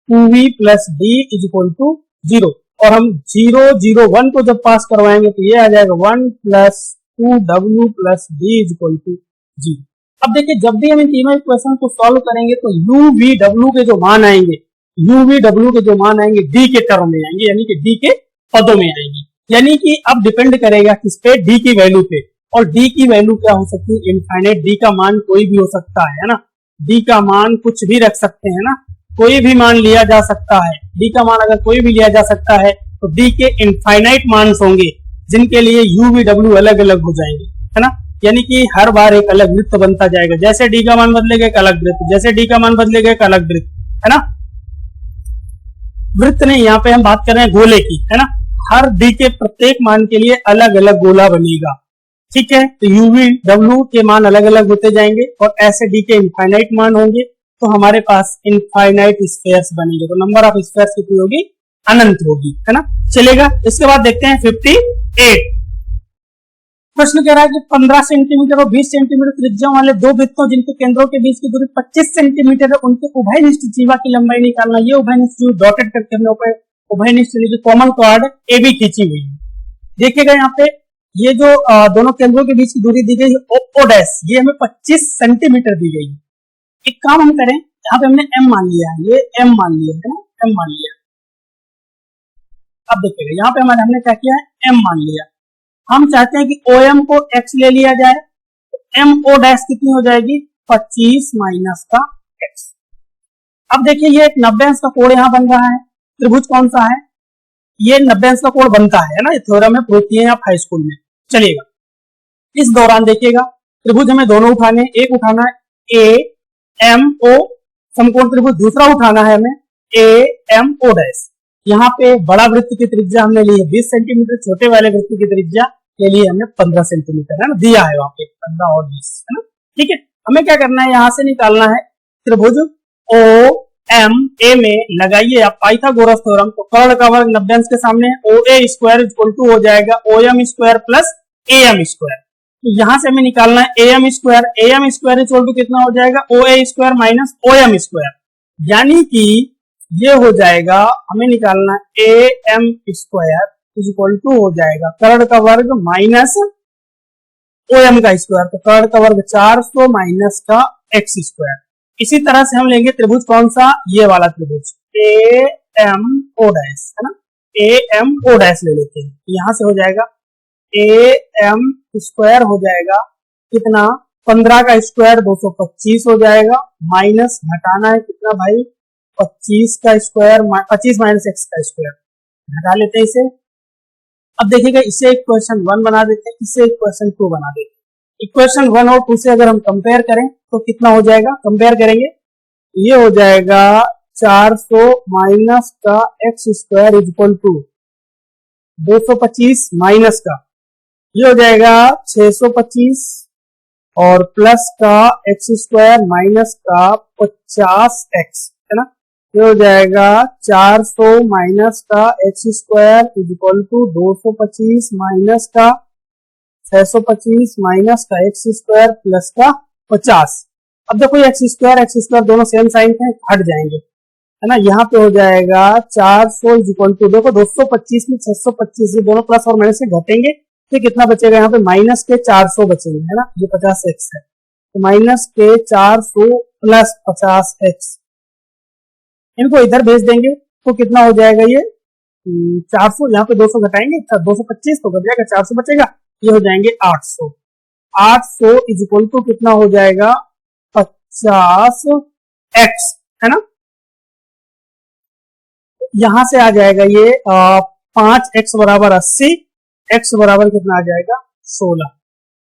2v plus d is equal to 0। और हम 0 0 1 को जब पास करवाएंगे तो ये आ जाएगा 1 plus 2w plus d is equal to 0। अब देखिए जब भी हम इन तीनों इक्वेशन को सॉल्व करेंगे तो u v w के जो मान आएंगे, u v w के जो मान आएंगे d के टर्म में आएंगे, यानी कि d के पदों में आएंगे। यानी कि अब डिपेंड करेगा किस पे, d की वैल्यू पे। और d की वैल्यू क्या हो सकती है, इनफाइनाइट। d का मान कोई भी हो सकता है ना, d का मान कुछ भी रख सकते हैं ना, कोई भी मान लिया जा सकता है। d का मान अगर कोई भी लिया जा सकता है तो d के इनफाइनाइट मान होंगे जिनके लिए u v w अलग अलग हो जाएंगे, है ना। यानी कि हर बार एक अलग वृत्त बनता जाएगा। जैसे d का मान बदलेगा एक अलग वृत्त, जैसे d का मान बदलेगा एक अलग वृत्त, है ना। वृत्त नहीं, यहाँ पे हम बात कर रहे हैं गोले की, है ना। हर d के प्रत्येक मान के लिए अलग अलग गोला बनेगा, ठीक है। तो u v w के मान अलग अलग होते जाएंगे और ऐसे d के इनफाइनाइट मान होंगे तो हमारे पास इनफाइनाइट स्फीयर्स बनेंगे। तो नंबर ऑफ स्फीयर्स कितनी होगी, अनंत होगी, है ना। चलेगा। इसके बाद देखते हैं 58। प्रश्न कह रहा है कि 15 सेंटीमीटर और 20 सेंटीमीटर त्रिज्या वाले दो वृत्तों जिनके केंद्रों के बीच की दूरी 25 सेंटीमीटर है, उनके उभयनिष्ठ जीवा की लंबाई निकालना। ये उभयनिष्ठ जीवा डॉटेड करके हमने उभयनिष्ठ कॉमन कॉर्ड ए बी खींची हुई है। देखिएगा यहाँ पे ये जो दोनों केंद्रों के बीच की दूरी दी गई है ओ डैश, ये हमें 25 सेंटीमीटर दी गई है। एक काम हम करें, यहाँ पे हमने m मान लिया है, ये m मान लिया है ना, m मान लिया। अब देखिएगा यहाँ पे हमने क्या किया है, m मान लिया। हम चाहते हैं कि OM को x ले लिया जाए, तो MO डैश कितनी हो जाएगी, 25 माइनस का x। अब देखिए ये एक 90 अंश का कोण यहाँ बन रहा है। त्रिभुज कौन सा है, ये 90 अंश का कोण बनता है ना, थ्योरम में प्रूव किए हैं आप हाई स्कूल में। चलिएगा इस दौरान देखिएगा त्रिभुज हमें दोनों उठाने, एक उठाना है AMO समकोण त्रिभुज, दूसरा उठाना है हमें AMO डैश। यहाँ पे बड़ा वृत्त की त्रिज्या हमने ली है 20 सेंटीमीटर, छोटे वाले वृत्त की त्रिज्या के लिए हमने 15 सेंटीमीटर, है ना, दिया है वहां पे 15 और 20, है ना। ठीक है, हमें क्या करना है, यहाँ से निकालना है त्रिभुज OMA में लगाइए आप पाइथागोरस थ्योरम। तो कर्ण का वर्ग 90 अंश के सामने OA स्क्वायर इक्वल टू हो जाएगा OM square plus AM square. तो यहाँ से हमें निकालना है AM स्क्वायर इक्वल टू कितना हो जाएगा, OA square minus OM square, यानी कि ये हो जाएगा, हमें निकालना AM स्क्वायर इक्वल टू हो जाएगा कर्ण का वर्ग माइनस OM का स्क्वायर। तो कर्ण का वर्ग 400 माइनस का x स्क्वायर। इसी तरह से हम लेंगे त्रिभुज कौन सा, ये वाला त्रिभुज AMO डैश, है ना, AMO डैश ले लेते हैं। यहाँ से हो जाएगा AM स्क्वायर हो जाएगा कितना, 15 का स्क्वायर 225 हो जाएगा, माइनस घटाना है कितना भाई, 25 का स्क्वायर, 25 माइनस x का स्क्वायर, घटा लेते हैं इसे। अब देखिएगा इसे इक्वेशन 1 बना देते हैं, इसे इक्वेशन 2 बना देते हैं। इक्वेशन 1 और 2 से अगर हम कंपेयर करें तो कितना हो जाएगा, कंपेयर करेंगे ये हो जाएगा 400 माइनस का x square equal to 225 minus का ये हो जाएगा 625 और प्लस का x स्क्वायर माइनस का 50x, है ना। ये हो जाएगा 400 माइनस का x square equal to 225 minus का 625 माइनस का x स्क्वायर प्लस का 50। अब देखो x स्क्वायर दोनों सेम साइन हैं, हट जाएंगे, है ना। यहाँ पे हो जाएगा 400 इक्वल टू, देखो 225 में 625 ये दोनों प्लस और माइनस से घटेंगे तो कितना बचेगा, यहाँ पे माइनस के 400 बचेंगे, है ना, ये 50x है। तो माइनस के 400 प्लस 50x, इनको इधर भेज देंगे तो कितना हो जाएगा, ये 400, यहाँ पे 200 घटाएंगे 225 तो बच जाएगा 400 बचेगा, ये हो जाएंगे 800 इज इक्वल टू कितना हो जाएगा 50x, है ना। यहां से आ जाएगा ये 5x बराबर 80, x बराबर कितना आ जाएगा 16।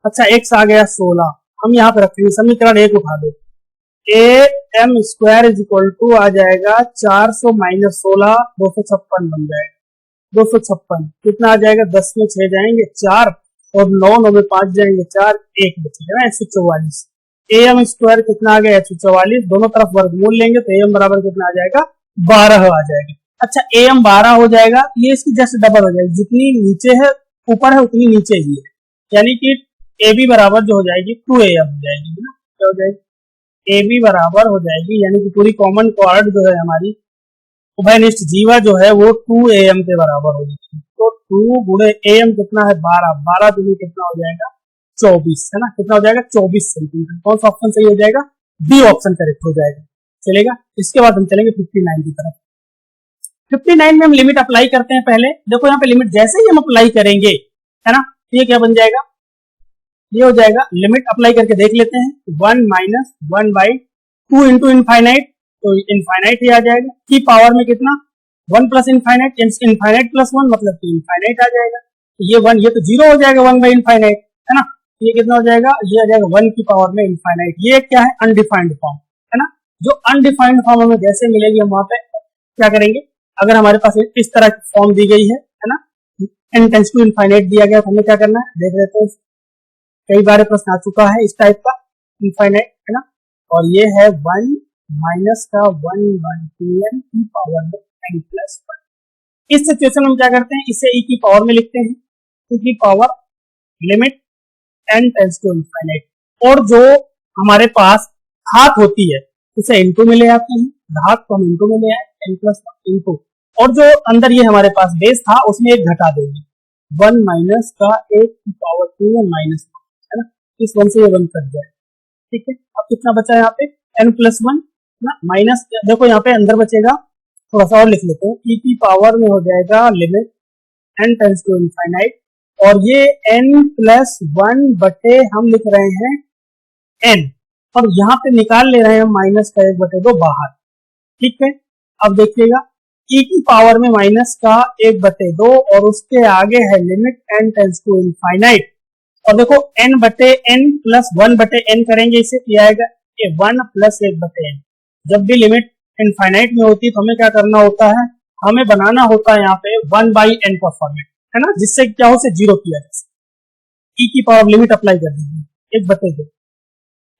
अच्छा x आ गया 16, हम यहाँ पे रखेंगे समीकरण एक उठा दो, A M square is equal to आ जाएगा 400 माइनस 16, 256 बन जाएगा। 256 कितना आ जाएगा, 10 में 6 जाएंगे 4 और 9 में 5 जाएंगे 4, 1 बचेगा ना 144। ए एम स्क्वायर कितना आ गया 144, दोनों तरफ वर्गमूल लेंगे तो ए एम बराबर कितना आ जाएगा 12 आ जाएगा। अच्छा ए एम 12 हो जाएगा, ये इसकी जैसे डबल हो जाएगी, जितनी नीचे है ऊपर है उतनी नीचे ही है, यानी कि ए बी बराबर जो हो जाएगी 2 ए एम हो जाएगी ना, क्या हो जाएगी ए बी बराबर हो जाएगी, यानी कि पूरी कॉमन कॉर्ड जो है हमारी उभयनिष्ठ जीवा जो है वो 2 ए एम के बराबर हो जाएगी। तो 2 गुणे ए एम कितना है 12, 12 दूनी कितना हो जाएगा 24, है ना, कितना हो जाएगा 24 सेंटीमीटर। कौन सा ऑप्शन सही हो जाएगा, बी ऑप्शन करेक्ट हो जाएगा। चलेगा, इसके बाद हम चलेंगे 59 की तरफ। 59 में हम लिमिट अप्लाई करते हैं। पहले देखो यहाँ पे लिमिट जैसे ही हम अप्लाई करेंगे, है ना, ये क्या बन जाएगा, ये हो जाएगा, लिमिट अप्लाई करके देख लेते हैं, 1 माइनस 1/2 इंटू इनफाइनाइट, तो इनफाइनाइट ही आ जाएगा, की पावर में कितना 1 प्लस इनफाइनाइट, इनफाइनाइट प्लस 1 मतलब कि इनफाइनाइट आ जाएगा, ये 1, ये तो 0 हो जाएगा 1 बाई इनफाइनाइट, है ना, ये कितना हो जाएगा, ये आ जाएगा 1 की पावर में इनफाइनाइट। ये क्या है, अनडिफाइंड फॉर्म, है ना, जो अनडिफाइंड फॉर्म हमें जैसे मिलेगी हम वहां पे क्या करेंगे, अगर हमारे पास इस तरह की फॉर्म दी गई है ना, n टेंड्स टू इनफाइनाइट दिया गया, तो हमें क्या करना है देख लेते हैं, कई बार प्रश्न आ चुका है इस टाइप का इनफाइनाइट, है ना, और ये है 1 माइनस का 1/2m की पावर में n प्लस 1। इस सिचुएशन में क्या करते हैं, इसे e की पावर में लिखते हैं, e की power limit n tends to infinite, और जो हमारे पास घात होती है उसे इनटू में ले आते हैं, घात को हम इनटू में ले आए n प्लस 1 इनटू, और जो अंदर ये हमारे पास बेस था उसमें एक घटा देंगे, 1 माइनस का 1 की पावर 2 माइनस 1, है ना, इस 1 से ये 1 कट जाए, ठीक है। अब कितना बचा यहाँ पे n प्लस 1 ना, माइनस देखो यहाँ पे अंदर बचेगा, थोड़ा सा और लिख लेते हैं, e की पावर में हो जाएगा limit n tends to infinite, और ये n प्लस 1 बटे हम लिख रहे हैं n, और यहाँ पे निकाल ले रहे हैं माइनस का 1/2 बाहर, ठीक है। अब देखिएगा e की पावर में माइनस का 1/2 और उसके आगे है limit n tends to infinite, और देखो n बटे n प्लस 1 बटे n करेंगे, इसे किया आएगा 1 प्लस 1/n। जब भी लिमिट इनफाइनाइट में होती है तो हमें क्या करना होता है, हमें बनाना होता है यहाँ पे 1/n का फॉर्मेट, है ना, जिससे क्या हो, से 0 किया जाए, e की पावर लिमिट अप्लाई कर दीजिए 1/2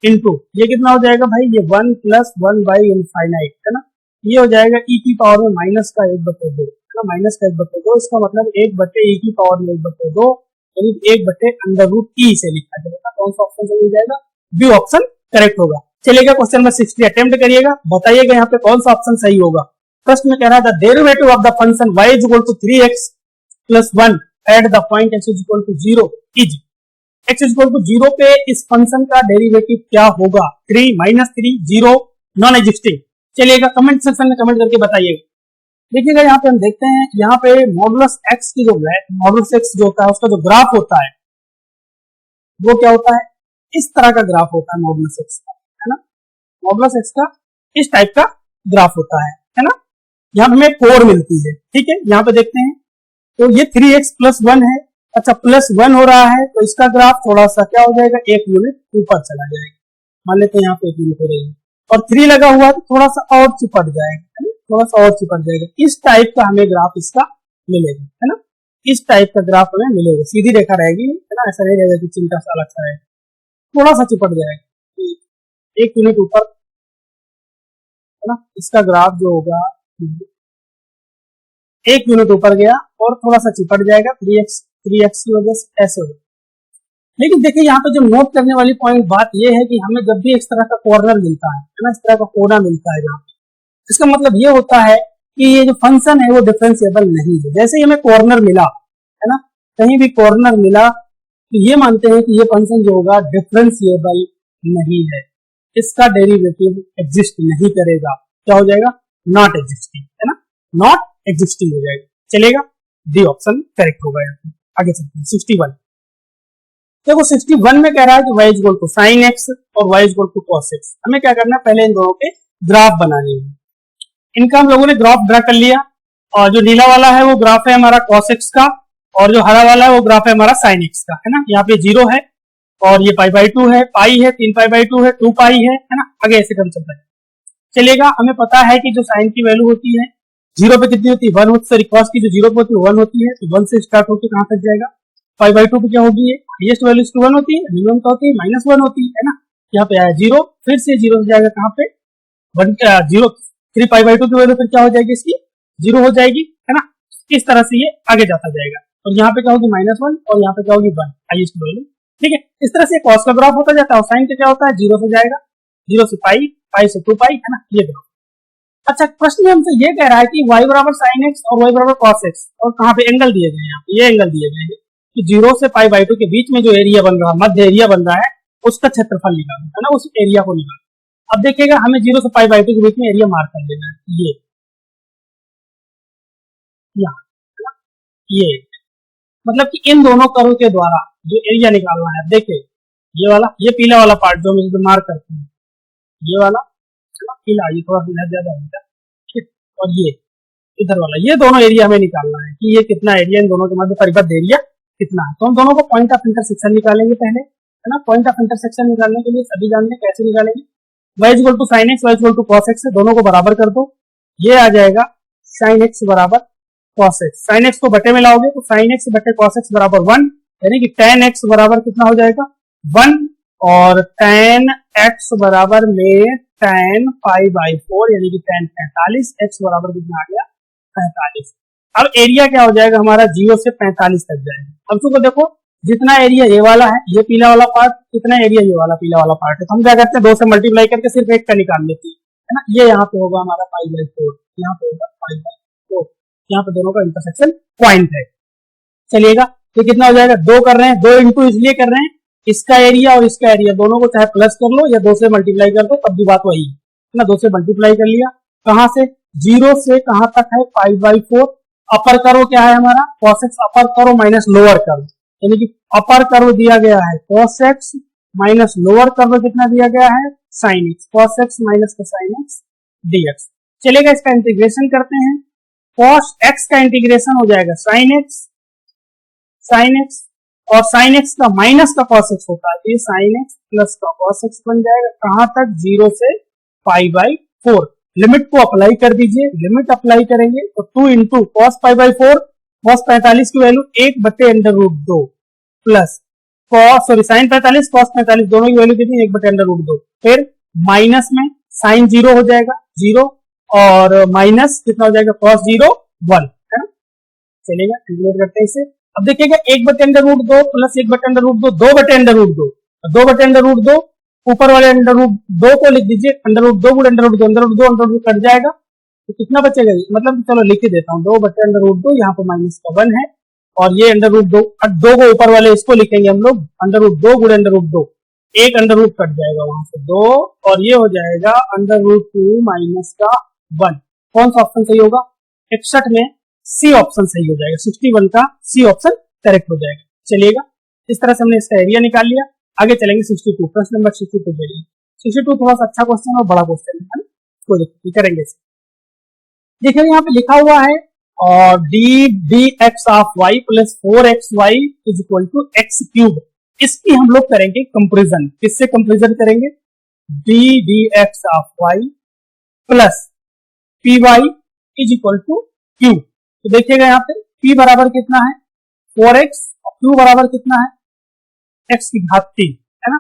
इनटू, ये कितना हो जाएगा भाई, ये 1 प्लस 1 बाई इनफाइनाइट, है ना, ये हो जाएगा e की पावर में माइनस का 1/2, है ना, माइनस का 1/2, इसका मतलब 1 बटे e की पावर में 1/2, यानी 1 बटे अंडर रूट e से लिखा जाएगा। कौन सा ऑप्शन सही हो जाएगा, बी ऑप्शन करेक्ट होगा। चलिएगा क्वेश्चन नंबर 60 अटेम्प्ट करिएगा, बताइएगा यहाँ पे कौन सा ऑप्शन सही होगा। फर्स्ट में कह रहा था derivative of the function y is equal to 3x plus 1 at the point x is equal to 0 is, x is equal to 0 पे इस फंक्शन का डेरिवेटिव क्या होगा, 3 माइनस 3 0 नॉन एग्जिस्टिंग। चलिएगा कमेंट सेक्शन में कमेंट करके बताइएगा। देखिएगा यहाँ पे हम देखते हैं, यहाँ पे मॉडुलस x की जो मॉडुलस x जो होता है उसका जो ग्राफ होता है वो क्या होता है, इस तरह का ग्राफ होता है मॉडुलस x का, है ना, मॉडुलस x का इस टाइप का ग्राफ होता है ना। यहाँ पे हमें 4 मिलती है, ठीक है। यहाँ पे देखते हैं तो ये 3x प्लस 1 है, अच्छा प्लस 1 हो रहा है तो इसका ग्राफ थोड़ा सा क्या हो जाएगा, 1 यूनिट ऊपर चला जाएगा, मान लेते हैं यहाँ पे 1 यूनिट हो रही है, और 3 लगा हुआ तो थोड़ा सा और चिपट जाएगा, थोड़ा सा और चिपट जाएगा, इस टाइप का हमें ग्राफ इसका मिलेगा, है ना, इस टाइप का ग्राफ हमें मिलेगा, सीधी रेखा रहेगी, है ना, ऐसा नहीं रहेगा कि चिंता सा अलग सा रहेगा, थोड़ा सा चिपट जाएगा 1 यूनिट ऊपर, है ना, इसका ग्राफ जो होगा 1 यूनिट ऊपर गया और थोड़ा सा चिपट जाएगा 3x की वजह से ऐसे होगा। लेकिन देखिए यहाँ पे जो नोट करने वाली पॉइंट बात यह है कि हमें जब भी इस तरह का कॉर्नर मिलता है ना, इस तरह का कोना मिलता है जहाँ पे, इसका मतलब ये होता है कि ये जो फंक्शन है वो डिफरेंशिएबल नहीं है। जैसे ही हमें कॉर्नर मिला, है ना, कहीं भी कॉर्नर मिला तो ये मानते हैं कि ये फंक्शन जो होगा डिफरेंशिएबल नहीं है, इसका डेरिवेटिव एग्जिस्ट नहीं करेगा, क्या हो जाएगा, नॉट एग्जिस्टिंग, है ना, नॉट एग्जिस्टिंग हो जाएगा। चलेगा, डी ऑप्शन करेक्ट होगा। आगे चलते हैं 61। देखो 61 में कह रहा है कि y equal to sine x और y equal to cos x. हमें क्या करना है, पहले इन दोनों के ग्राफ बनाने हैं। इनका हम लोगों ने ग्राफ ड्रा कर लिया, और जो नीला वाला है वो ग्राफ है हमारा cos x का, और जो हरा वाला है वो ग्राफ है हमारा sin x का, है ना। यहाँ पे 0 है और ये पाई बाई 2 है, पाई है, 3 पाई बाई 2 है, 2 पाई है ना। आगे ऐसे क्रम चलता है चलेगा। हमें पता है कि जो साइन की वैल्यू होती है 0 पे कितनी होती है, 1 होती है। सॉरी, cos की जो 0 पे होती है 1 होती है, तो 1 से स्टार्ट होकर कहां तक जाएगा, पाई बाई 2 पे क्या होगी, हाईएस्ट वैल्यू इसकी 1 होती है, मिनिमम क्या होती है, -1 होती है ना। यहाँ पे आया 0, फिर से 0 से जाएगा कहां पे 1, 0, 3 पाई बाई 2 की वैल्यू फिर क्या हो जाएगी, इसकी 0 हो जाएगी, है ना। इस तरह से ये आगे जाता जाएगा, और यहाँ पे क्या होगी -1, और यहाँ पे क्या होगी 1, हाईएस्ट वैल्यू, ठीक है। इस तरह से कॉस का ग्राफ होता जाता है, और साइन का क्या होता है, 0 से जाएगा, 0 से पाई, पाई से 2 पाई, है ना, ये ग्राफ। अच्छा, प्रश्न हमसे ये कह रहा है कि y बराबर साइन एक्स और y बराबर कॉस एक्स, और कहाँ पे एंगल दिए गए हैं, ये एंगल दिए गए हैं कि 0 से पाई बाई 2 के बीच में जो एरिया बन रहा है, मध्य एरिया बन रहा है, उसका क्षेत्रफल निकालना है ना, उस एरिया को निकालना। अब देखिएगा, हमें 0 से पाई बाई 2 के बीच में एरिया मार्क कर देना है, ये ये मतलब कि इन दोनों कर्व के द्वारा जो एरिया निकालना है। देखिए ये वाला, ये पीला वाला पार्ट जो हम इसमें मार्क करते हैं, ये वाला पीला, ये थोड़ा सा ज्यादा होगा, ठीक, और ये इधर वाला, ये दोनों एरिया हमें निकालना है कि ये कितना एरिया, इन दोनों के मध्य परिबद्ध एरिया कितना है। तो हम दोनों को पॉइंट ऑफ इंटरसेक्शन निकालेंगे पहले, है ना। पॉइंट ऑफ इंटरसेक्शन निकालने के लिए सभी जानते हैं कैसे निकालेंगे, y equal to sine x, y equal to cos x, दोनों को बराबर कर दो, ये आ जाएगा साइन एक्स बराबर cos x। साइन एक्स को बटे में लाओगे तो साइन एक्स बटे cos x बराबर 1, यानी कि tan x बराबर कितना हो जाएगा 1, और tan x बराबर में tan पाई बाई 4 यानी कि tan 45, x बराबर कितना आ गया 45। अब एरिया क्या हो जाएगा हमारा, 0 से 45 तक जाएगा। अब तो देखो, जितना एरिया ये वाला है, ये पीला वाला पार्ट, कितना एरिया ये वाला पीला वाला पार्ट है, तो हम क्या करते हैं 2 से मल्टीप्लाई करके सिर्फ एक का निकाल लेते हैं, है ना। ये यहाँ पे होगा हमारा पाई बाई 4, यहाँ पे होगा पाई बाई 4, यहाँ पे दोनों का इंटरसेक्शन पॉइंट है। चलिएगा, ये कितना हो जाएगा, 2 कर रहे हैं, 2 इंटू इसलिए कर रहे हैं, इसका एरिया और इसका एरिया दोनों को चाहे प्लस कर लो या 2 से मल्टीप्लाई कर दो, तब भी बात वही है ना। 2 से मल्टीप्लाई कर लिया, कहां से, 0 से कहां तक है पाई बाई 4। अपर कर्व क्या है हमारा, cos x upper curve minus lower curve, यानी कि अपर कर्व दिया गया है cos x minus lower curve कितना दिया गया है sin x, cos x minus sin x dx। चलेगा, इसका इंटीग्रेशन करते हैं, cos x का इंटीग्रेशन हो जाएगा sin x, और sin x का माइनस का cos x होता है, तो ये sin x प्लस का cos x बन जाएगा, कहां तक, 0 से पाई बाई 4। लिमिट को अप्लाई कर दीजिए, लिमिट अप्लाई करेंगे तो 2 into cos pi by 4, cos 45 की वैल्यू 1 बटे under root 2 plus sine 45 cos 45 दोनों की वैल्यू कितनी, 1 बटे अंडर रूट 2, फिर माइनस में साइन 0 हो जाएगा 0, और माइनस कितना हो जाएगा cos 0 1, है ना। चलेगा, कैलकुलेट करते हैं इसे। अब देखिएगा 1 बटे अंडर रूट 2 प्लस 1 बटे अंडर रूट 2, 2 बटे अंडर रूट 2, 2 बटे अंडर रूट 2, ऊपर वाले अंडर रूट 2 को लिख दीजिए, अंडर रूट 2 गुण under root 2, under root 2 under root cut जाएगा, तो कितना बचेगा, मतलब चलो लिख के देता हूँ, 2 बटे अंडर रूट 2, यहाँ पे माइनस का 1 है, और ये अंडर रूट 2, 2 को ऊपर वाले इसको लिखेंगे हम लोग, अंडर रूट 2 गुण अंडर रूट 2, एक अंडर रूट कट जाएगा वहां से 2, और ये हो जाएगा अंडर रूट 2 माइनस का 1। कौन सा ऑप्शन सही होगा, 61 में सी ऑप्शन सही हो जाएगा, 61 का सी ऑप्शन करेक्ट हो जाएगा। चलिएगा, इस तरह से हमने इसका एरिया निकाल लिया। आगे चलेंगे 62, प्रश्न नंबर 62 के लिए। 62 थोड़ा सा अच्छा क्वेश्चन और बड़ा क्वेश्चन है, तो देखिए करेंगे। देखिए यहाँ पे लिखा हुआ है और d x of y plus 4xy is equal to x cube. इसकी हम लोग करेंगे कंपेरिजन, किससे कंपेरिजन करेंगे, d x of y plus p y is equal to q. तो देखिएगा यहाँ पे p बराबर कितना है 4x और q बराबर कितना है x की घात 3, है ना।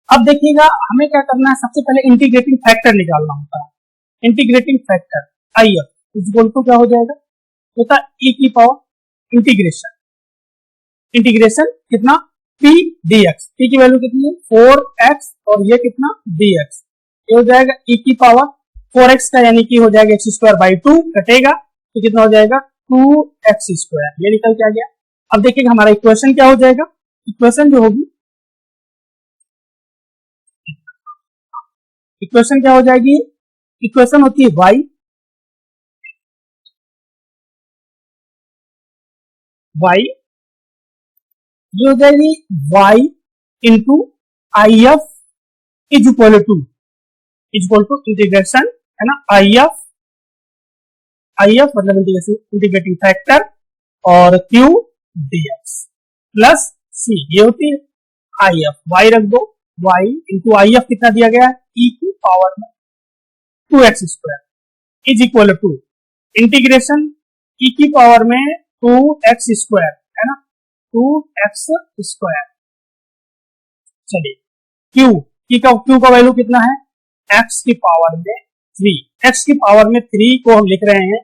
अब देखिएगा हमें क्या करना है, सबसे पहले इंटीग्रेटिंग फैक्टर निकालना होता है। Integrating factor I is equal to क्या हो जाएगा, होता e की पावर इंटीग्रेशन कितना p dx, p की वैल्यू कितनी है 4x और ये कितना dx, ये हो जाएगा e की पावर 4x का यानी कि हो जाएगा x स्क्वायर बाई 2, कटेगा तो कितना हो जाएगा 2x स्क्वायर, ये निकल के आ गया। अब देखिएगा हमारा इक्वेशन क्या हो जाएगा, इक्वेशन जो होगी, इक्वेशन क्या हो जाएगी, इक्वेशन होती है y ये हो जाएगी y into I F is equal to integration, है ना, आई एफ मतलब इंटीग्रेटिंग फैक्टर और क्यू डीएक्स प्लस सी, ये होती है आई एफ, वाई रख दो, वाई इंटू आई एफ कितना दिया गया है, ई की पावर में 2x square is equal to integration e की पावर में 2x स्क्वायर, है ना, 2x स्क्वायर। चलिए क्यू का वैल्यू कितना है, x की पावर में 3, x की पावर में 3 को हम लिख रहे हैं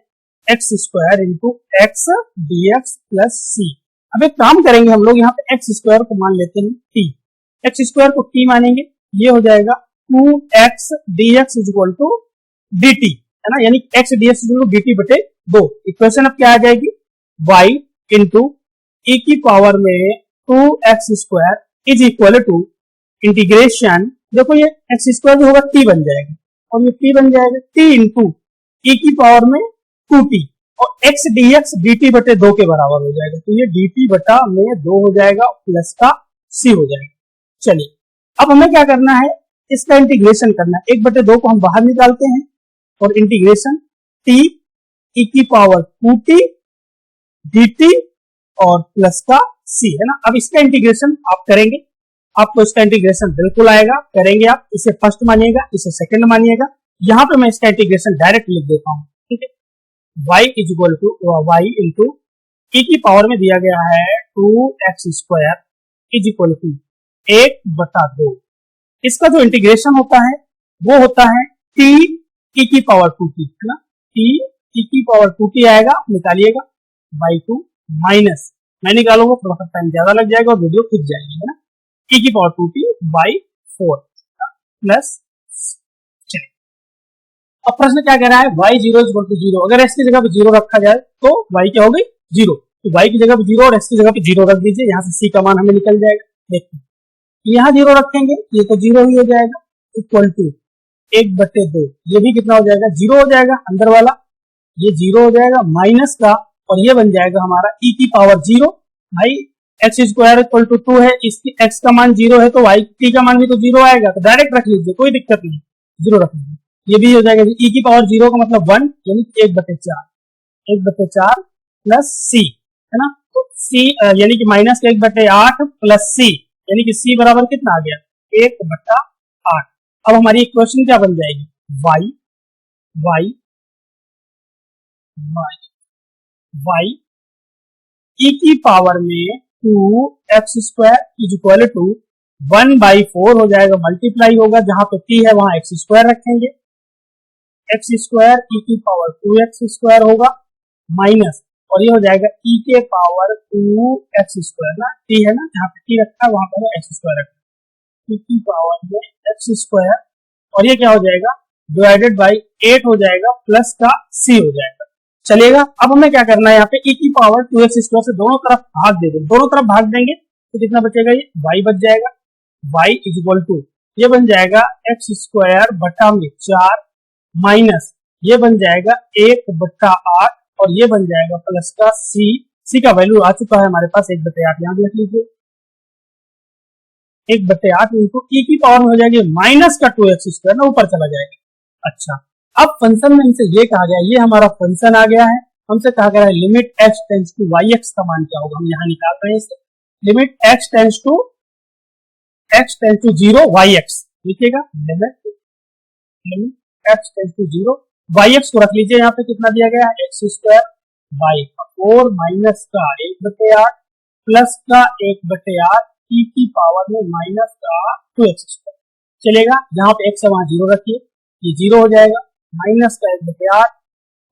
x square into x dx plus C. अब एक काम करेंगे हम लोग, यहाँ पे x स्क्वायर को मान लेते हैं t, x स्क्वायर को t मानेंगे, ये हो जाएगा 2x dx is equal to dt, है ना, यानी x dx is equal to dt बटे 2। इक्वेशन अब क्या आ जाएगी, y इंटू e की पावर में 2x square is equal to integration, देखो ये x स्क्वायर जो होगा t बन जाएगा और ये t बन जाएगा t इंटू e की पावर में 2t और x dx dt बटे 2 के बराबर हो जाएगा, तो ये dt बटा में 2 हो जाएगा प्लस का c हो जाएगा। चलिए अब हमें क्या करना है, इसका इंटीग्रेशन करना है, 1/2 को हम बाहर निकालते हैं और इंटीग्रेशन t e की पावर 2t dt और प्लस का c, है ना। अब इसका इंटीग्रेशन आप करेंगे, आपको इसका इंटीग्रेशन बिल्कुल आएगा, करेंगे आप, इसे फर्स्ट मानिएगा, इसे सेकंड मानिएगा। यहां पे मैं इसका इंटीग्रेशन डायरेक्ट लिख देता हूं, ठीक है, y is equal to y into e की पावर में दिया गया है 2x square is equal to 1/2। इसका जो इंटीग्रेशन होता है वो होता है t e की पावर 2t, है ना, t e की पावर 2t आएगा, निकालिएगा बाई 2 माइनस, मैं निकालूंगा थोड़ा सा टाइम ज्यादा लग जाएगा और वीडियो खिंच जाएगी, है ना, e की पावर 2t बाई 4 प्लस। अब प्रश्न क्या कह रहा है, y 0 इज इक्वल टू 0, अगर x की जगह पे 0 रखा जाए तो y क्या हो गई 0, तो y की जगह पे 0 और x की जगह पे 0 रख दीजिए, यहाँ से c का मान हमें निकल जाएगा। देखिए यहाँ 0 रखेंगे ये तो 0 ही हो जाएगा, इक्वल टू 1/2, ये भी कितना हो जाएगा 0 हो जाएगा, अंदर वाला ये 0 हो जाएगा माइनस का, और ये बन जाएगा हमारा e की पावर 0, भाई x स्क्वायर इक्वल टू 2 है, इसकी x का मान 0 है तो y t का मान भी तो 0 आएगा, तो डायरेक्ट रख लीजिए, कोई दिक्कत नहीं, 0 रख लीजिए। ये भी हो जाएगा e की पावर 0 का मतलब 1 यानी 1/4 प्लस c, है ना, तो c यानी कि माइनस 1/8 प्लस c यानी कि c बराबर कितना आ गया 1/8। अब हमारी इक्वेशन क्या बन जाएगी, y e की पावर में 2x square is equal to 1/4 हो जाएगा, मल्टीप्लाई होगा, जहां पे t है वहां x स्क्वायर रखेंगे, x स्क्वायर e की पावर 2x स्क्वायर होगा माइनस, और ये हो जाएगा e के पावर 2x स्क्वायर, ना t है ना, जहां पे t रखा है वहां पर x स्क्वायर रखा है, e की पावर में x स्क्वायर, और ये क्या हो जाएगा डिवाइडेड बाई 8 हो जाएगा प्लस का c हो जाएगा। चलेगा, अब हमें क्या करना है, यहाँ पे e की पावर 2x स्क्वायर से दोनों तरफ भाग दे देंगे, दोनों तरफ भाग देंगे तो कितना बचेगा, ये y बच जाएगा, y इज इक्वल टू ये बन जाएगा x स्क्वायर बटा में 4 माइनस ये बन जाएगा 1/8 और ये बन जाएगा प्लस का c का वैल्यू आ चुका है हमारे पास 1/8, यहाँ भी रख लीजिए, 1/8 इंटू e की पावर में हो जाएगी माइनस का 2x स्क्वायर, ना ऊपर चला जाएगा। अच्छा, अब फंक्शन में हमसे ये कहा गया, ये हमारा फंक्शन आ गया है, हमसे कहा गया है limit x tends to yx का मान क्या होगा, हम यहाँ निकाल रहे हैं इसे, limit x tends to 0 yx, लिखिएगा limit x tends to 0 yx को रख लीजिए, यहाँ पे कितना दिया गया है x स्क्वायर बाई 4 माइनस का 1/8 प्लस का 1/8 e की पावर में माइनस का 2x स्क्वायर। चलेगा, जहां पे x है वहां 0 रखिए, ये 0 हो जाएगा, माइनस का 1/8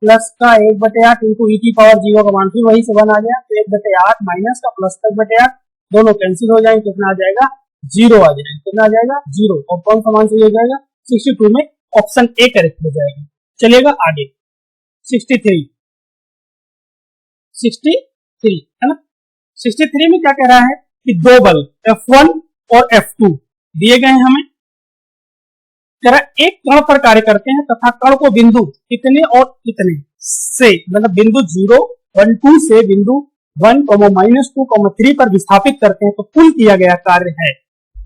प्लस का 1/8 इंटू e की पावर 0 का मान फिर वही से 1 आ गया, तो 1/8 माइनस का प्लस का 1/8 दोनों कैंसिल हो जाएंगे, कितना आ जाएगा 0 आ जाएगा, कितना आ जाएगा 0, और कौन सा मान सही हो जाएगा 62 में ऑप्शन ए करेक्ट हो जाएगा। चलिएगा आगे 63 है ना, 63 में क्या कह रहा है कि दो बल F1 और F2 दिए गए हैं, हमें कह रहा है एक कण पर कार्य करते हैं तथा कण को बिंदु कितने और कितने से, मतलब बिंदु 0, 1, 2 से बिंदु 1, -2, -3 पर विस्थापित करते हैं तो कुल किया गया कार्य है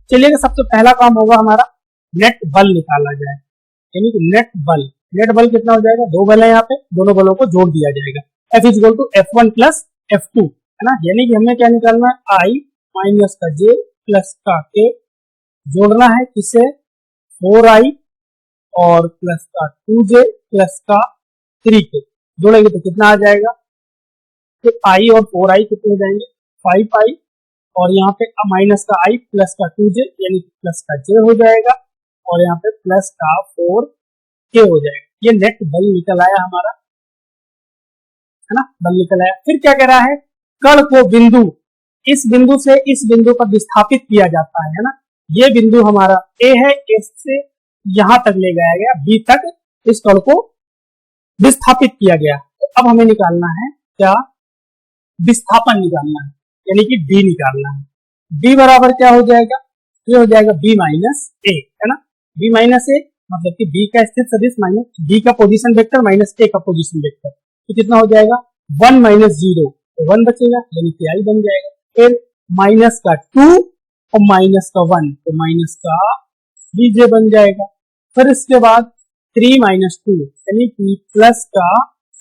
चलिएगा, सबसे पहला काम होगा हमारा नेट बल निकाला जाए, यानी कि नेट बल कितना हो जाएगा, दो बल है यहाँ पे, दोनों बलों को जोड़ दिया जाएगा। F is equal to F1 plus F2 है ना, यानी कि हमें क्या निकालना है, I माइनस का J प्लस का K, जोड़ना है किसे, 4I और प्लस का 2J प्लस का 3K, जोड़ेंगे तो कितना आ जाएगा, तो I और 4I कितने हो जाएंगे, 5I, और यहाँ पे माइनस का I प्लस का 2J यानी प्लस का J हो जाएगा, और यहाँ पे प्लस का 4K हो जाएगा। ये नेट बल निकल आया हमारा, है ना, बल निकल आया। फिर क्या कह रहा है, कण को बिंदु, इस बिंदु से इस बिंदु पर विस्थापित किया जाता है ना, ये बिंदु हमारा A है, S से यहां तक ले गया गया, B तक इस कण को विस्थापित किया गया। तो अब हमें निकालना है क्या, विस्थापन निकालना है, यानी कि B निकालना है। B बराबर क्या हो जाएगा, ये हो जाएगा B माइनस A, है ना, B माइनस A मतलब कि B का स्थिर सदिश माइनस B का पोजीशन वेक्टर माइनस A का पोजीशन वेक्टर, तो कितना हो जाएगा 1 माइनस 0, तो 1 बचेगा यानी कि I बन जाएगा। फिर माइनस का 2 और माइनस का 1, तो माइनस का 3J बन जाएगा। फिर इसके बाद 3 माइनस 2 यानी कि प्लस का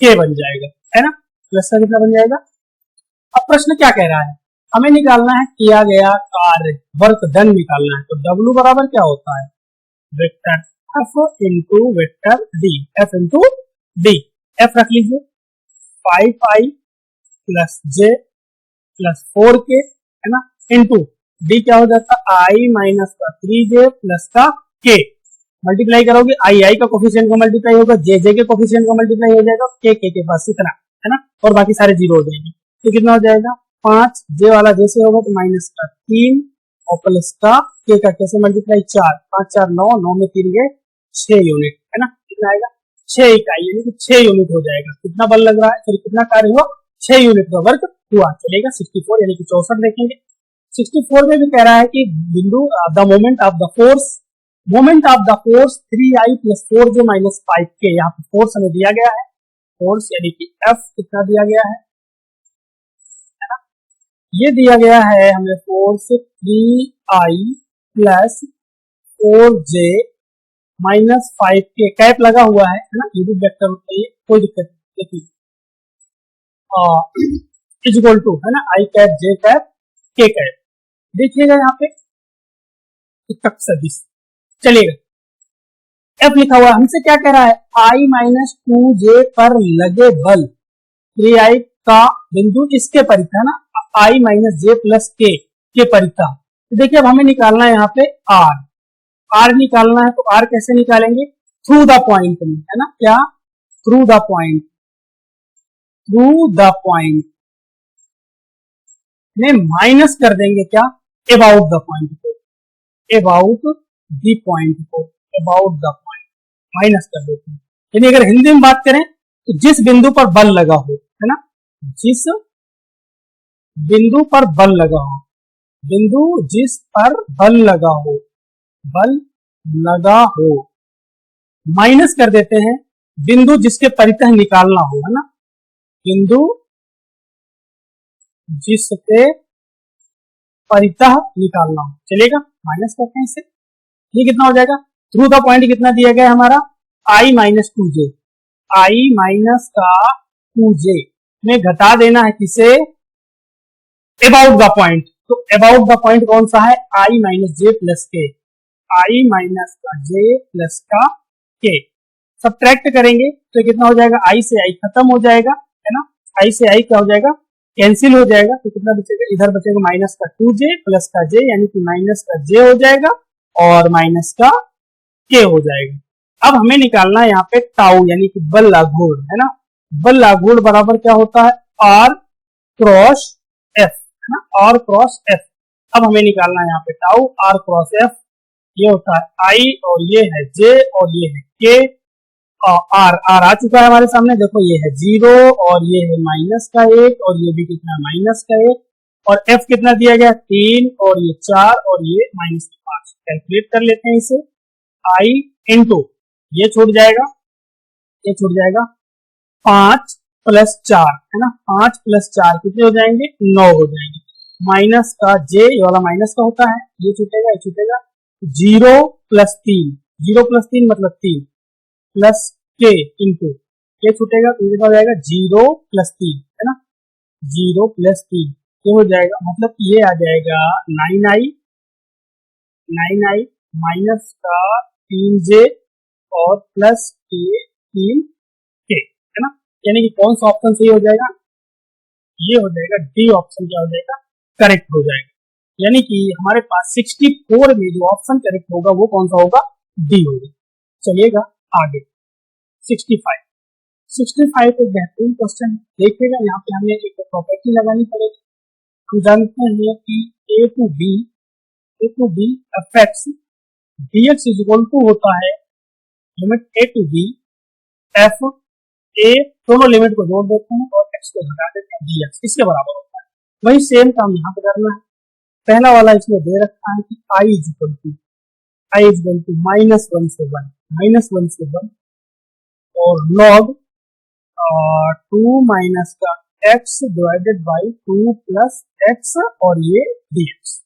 K बन जाएगा, है ना, प्लस का कितना बन जाएगा। अब प्रश्न क्या कह रहा है, हमें निकालना है किया गया कार्य, वर्क डन निकालना है। तो W बराबर क्या होता है, vector F into vector D, F into D, F रख लीजिए 5I plus J plus 4K, है ना, इंटू D क्या हो जाता है I माइनस का 3J प्लस का K, मल्टीप्लाई करोगे I का कोफिशिएंट को मल्टीप्लाई होगा, J के कोफिशिएंट को मल्टीप्लाई हो जाएगा, K के पास इतना, है ना, और बाकी सारे जीरो हो जाएंगे। तो कितना हो जाएगा 5, J वाला जैसे होगा तो माइनस का 3 और प्लस का K का कैसे मल्टीप्लाई 4, 5 4 9, 9 में 3 गए 6 यूनिट, है ना, कितना आएगा 6 इकाई, यानी कि 6 यूनिट हो जाएगा। कितना बल लग रहा है, फिर कितना कार्य हुआ, 6 यूनिट का वर्क हुआ। चलेगा 64 यानी कि 64 देखेंगे। 64 में भी कह रहा है कि बिंदु the moment of the force, moment of the force 3I plus 4J minus 5K, यहाँ पे फोर्स हमें दिया गया है, फोर्स यानी कि F कितना दिया गया है, ये दिया गया है हमें force 3I plus 4J minus 5K, cap लगा हुआ है ना, ये भी वेक्टर होता है, कोई दिक्कत नहीं, देखिए इज इक्वल टू, है ना, I cap J cap K cap, देखिएगा यहाँ पे इकट्ठ सदिश। चलिएगा F लिखा हुआ, हमसे क्या कह रहा है, I माइनस 2J पर लगे बल 3I का बिंदु इसके परितः, ना, I minus J plus K के परितः। तो देखिए अब हमें निकालना है यहाँ पे R निकालना है, तो R कैसे निकालेंगे, थ्रू द पॉइंट में, है ना, क्या, थ्रू द पॉइंट में माइनस कर देंगे क्या, अबाउट द पॉइंट को, अबाउट द पॉइंट माइनस कर देते हैं। यानी अगर हिंदी में बात करें तो जिस बिंदु पर बल लगा हो, है ना, जिस बिंदु पर बल लगा हो, बिंदु जिस पर बल लगा हो माइनस कर देते हैं बिंदु जिसके परितः निकालना हो, है ना, बिंदु जिसके परितः निकालना हो। चलेगा, माइनस करते हैं इसे, ये कितना हो जाएगा, थ्रू द पॉइंट कितना दिया गया हमारा I minus 2J, I minus का 2J में घटा देना है किसे, अबाउट द पॉइंट। तो अबाउट द पॉइंट कौन सा है, I minus J plus K, I minus का J प्लस का K, सबट्रैक्ट करेंगे तो कितना हो जाएगा, I से I खत्म हो जाएगा, है ना, I से I क्या हो जाएगा, कैंसिल हो जाएगा, तो कितना बचेगा, इधर बचेगा माइनस का 2J प्लस का J, यानी कि माइनस का J हो जाएगा और माइनस का K हो जाएगा। अब हमें निकालना है यहाँ पे टाउ, यानी कि बल लागुड़, है ना, बल लागुड़ बराबर क्या होता है, R क्रॉस F, है ना, R क्रॉस F। अब हमें निकालना है यहाँ पे टाउ, R क्रॉस F, ये होता है I और ये है J और ये है K, और R आ चुका है हमारे सामने, देखो ये है 0 और ये है माइनस का 1 और ये भी कितना माइनस का 1, और F कितना दिया गया 3 और ये 4 और ये माइनस का 5। कैलकुलेट कर लेते हैं इसे, I इंटू ये छूट जाएगा, ये छूट जाएगा 5 प्लस 4, है ना, 5 प्लस 4 कितने हो जाएंगे, 9 हो जाएंगे। माइनस का जे, ये वाला माइनस का होता है, ये छूटेगा, ये छूटेगा, 0+3, 0+3 मतलब 3 प्लस के इंटू के छूटेगा तो ये हो जाएगा 0+3 है ना, 0+3 ये हो जाएगा, मतलब ये आ जाएगा 9i माइनस का 3j और प्लस के 3k है ना, यानी कि कौन सा ऑप्शन सही हो जाएगा, ये हो जाएगा डी ऑप्शन, क्या हो जाएगा, करेक्ट हो जाएगा। यानी कि हमारे पास 64 में जो ऑप्शन करेक्ट होगा वो कौन सा होगा, डी होगा। चलिएगा आगे 65 एक बेहतरीन क्वेश्चन देखिएगा, यहाँ पे हमें एक प्रॉपर्टी लगानी पड़ेगी। हम जानते हैं कि a to b f d x is equal to होता है limit a to b f a, दोनों लिमिट को जोड़ देते हैं और एक्स को घटा देते हैं, डी एक्स इसके बराबर होता है। वही सेम काम यहाँ पे करना है। पहला वाला इसमें दे रखा है कि आई इज इक्वल टू -1 से 1 और log 2 माइनस का x divided by 2 plus x और ये dx।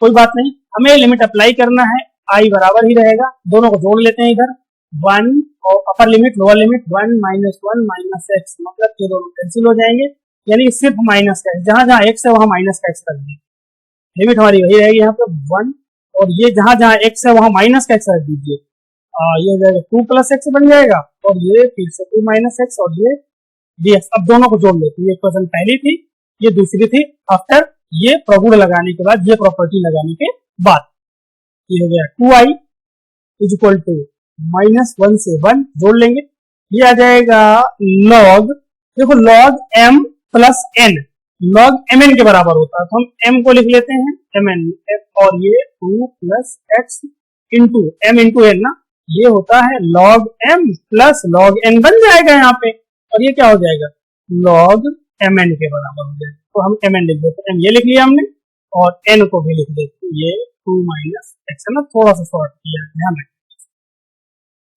कोई बात नहीं, हमें लिमिट अप्लाई करना है, i बराबर ही रहेगा, दोनों को जोड़ लेते हैं इधर, 1 और upper limit lower limit 1 minus x, मतलब ये दोनों कैंसिल हो जाएंगे, यानी सिर्फ माइनस का जहां जहां x है वहां माइनस का x कर देंगे, लिमिट हमारी वही रहेगी यहाँ पे 1, और ये जहां जहां x है वहां माइनस का x रख दीजिए, ये हो जाएगा 2 प्लस x बन जाएगा, और ये फिर से 2 माइनस x और ये dx। अब दोनों को जोड़ लेते हैं, ये इक्वेशन पहली थी, ये दूसरी थी, आफ्टर ये प्रगुण लगाने के बाद, ये प्रॉपर्टी लगाने के बाद, ये हो गया 2i इज इक्वल टू -1 से 1 जोड़ लेंगे, ये आ जाएगा log, देखो log m plus n, log mn के बराबर होता है, तो हम m को लिख लेते हैं mn, और ये 2 plus x into m into n ना, ये होता है log m plus log n बन जाएगा यहाँ पे, और ये क्या हो जाएगा log mn के बराबर हो जाएगा, तो हम mn लिख देते हैं, m ये लिख लिया हमने और n को भी लिख देते हैं, ये 2 माइनस x है ना, थोड़ा सा शॉर्ट किया, ध्यान रखिए,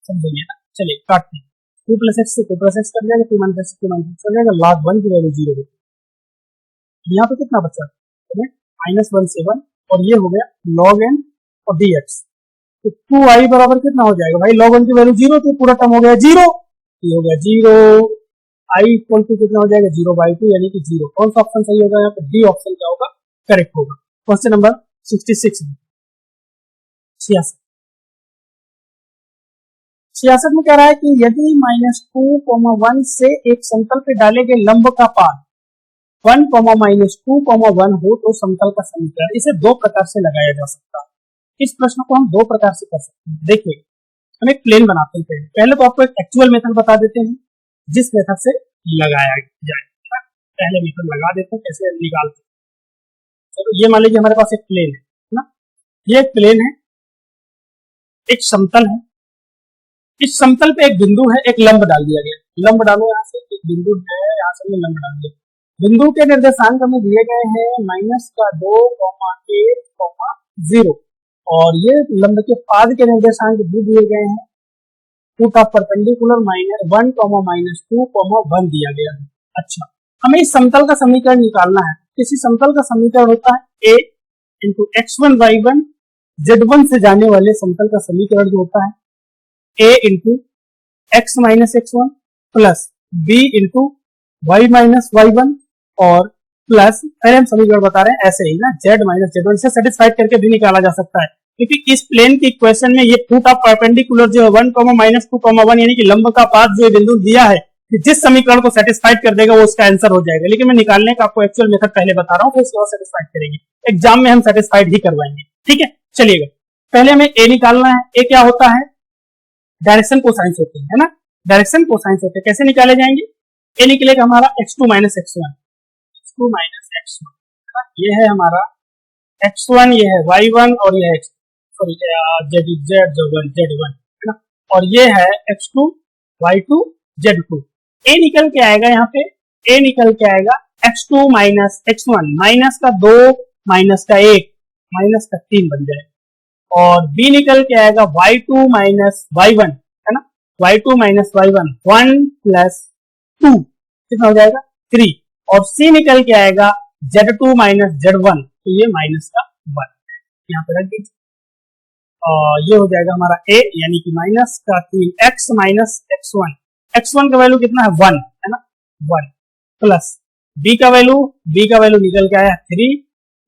समझिए ना। चलिए काटते हैं, 2 प्लस x से 2 प्लस x कर जाएगा, 2 माइनस x हो जाएगा, log 1 की वैल्यू 0 होगी, यहाँ पे कितना बचा -1 से 1, और ये हो गया log n और dx, तो 2i बराबर कितना हो जाएगा भाई, log 1 की वैल्यू 0 थी, पूरा टर्म हो गया 0, ये हो गया 0, i इक्वल टू कितना हो जाएगा 0/2, यानी कि 0। कौन सा ऑप्शन सही होगा यहाँ पे, डी ऑप्शन क्या होगा, करेक्ट होगा। क्वेश्चन नंबर 66 में कह रहा है कि यदि -2, 1 से एक समतल पे डाले गए लंब का पाद 1, -2, 1 हो तो समतल का समीकरण, इसे दो प्रकार से लगाया जा सकता है। इस प्रश्न को हम दो प्रकार से कर सकते हैं। देखिए हम एक प्लेन बनाते हैं, पहले तो आपको एक एक्चुअल मेथड बता देते हैं जिस मेथड से लगाया जाए, पहले मेथड लगा देते हैं कैसे निकालते हैं। तो ये मान लीजिए हमारे पास एक प्लेन है ना, ये एक प्लेन है, एक समतल है, इस समतल पे एक बिंदु है, एक लंब डाल दिया गया, लंब डालो यहाँ से, एक बिंदु है यहाँ से लंब डाल दिया, बिंदु के निर्देशांक हमें दिए गए हैं -2, 1, 0, और ये लंब के पाद के निर्देशांक भी दिए गए हैं, फुट ऑफ परपेंडिकुलर -1, -2, 1 दिया गया है। अच्छा, हमें इस समतल का समीकरण निकालना है। किसी समतल का समीकरण होता है a into x1 y1, z1 से जाने वाले समतल का समीकरण जो होता है a into x minus x1 plus b into y minus y1 और प्लस, पहले हम समीकरण बता रहे हैं ऐसे ही ना, z माइनस z1 से सेटिस्फाइड करके भी निकाला जा सकता है, क्योंकि इस प्लेन की इक्वेशन में ये फुट ऑफ परपेंडिकुलर जो है 1, -2, 1 यानी कि लंब का पाद जो बिंदु दिया है, जिस समीकरण को सेटिस्फाइड कर देगा वो उसका आंसर हो जाएगा। लेकिन मैं निकालने का आपको एक्चुअल मेथड पहले बता रहा हूँ, फिर उसको सेटिस्फाइड करेंगे, एग्जाम में हम सेटिस्फाइड ही करवाएंगे, ठीक है। चलिएगा, पहले हमें ए निकालना है। ए क्या होता है, डायरेक्शन कोसाइंस होते हैं, है ना, डायरेक्शन कोसाइंस होते हैं। कैसे निकाले जाएंगे, ए निकलेगा हमारा x2 माइनस x1, ये है हमारा x1, ये है y1 और ये है z1 है ना, और ये है x2 y2 z2। ए निकल के आएगा यहाँ पे, ए निकल के आएगा x2 माइनस x1, माइनस का 2 माइनस का 1 माइनस का 3 बन जाएगा, और बी निकल के आएगा y2 माइनस y1, है ना, y2 माइनस y1 1 प्लस 2 कितना हो जाएगा 3, और सी निकल के आएगा Z2 माइनस Z1, तो ये माइनस का 1 यहाँ पे रख दीजिए। ये हो जाएगा हमारा a, यानी कि माइनस का 3x माइनस x1। x1 का वैल्यू कितना है 1 है ना, 1 प्लस b का वैल्यू निकल के आया 3,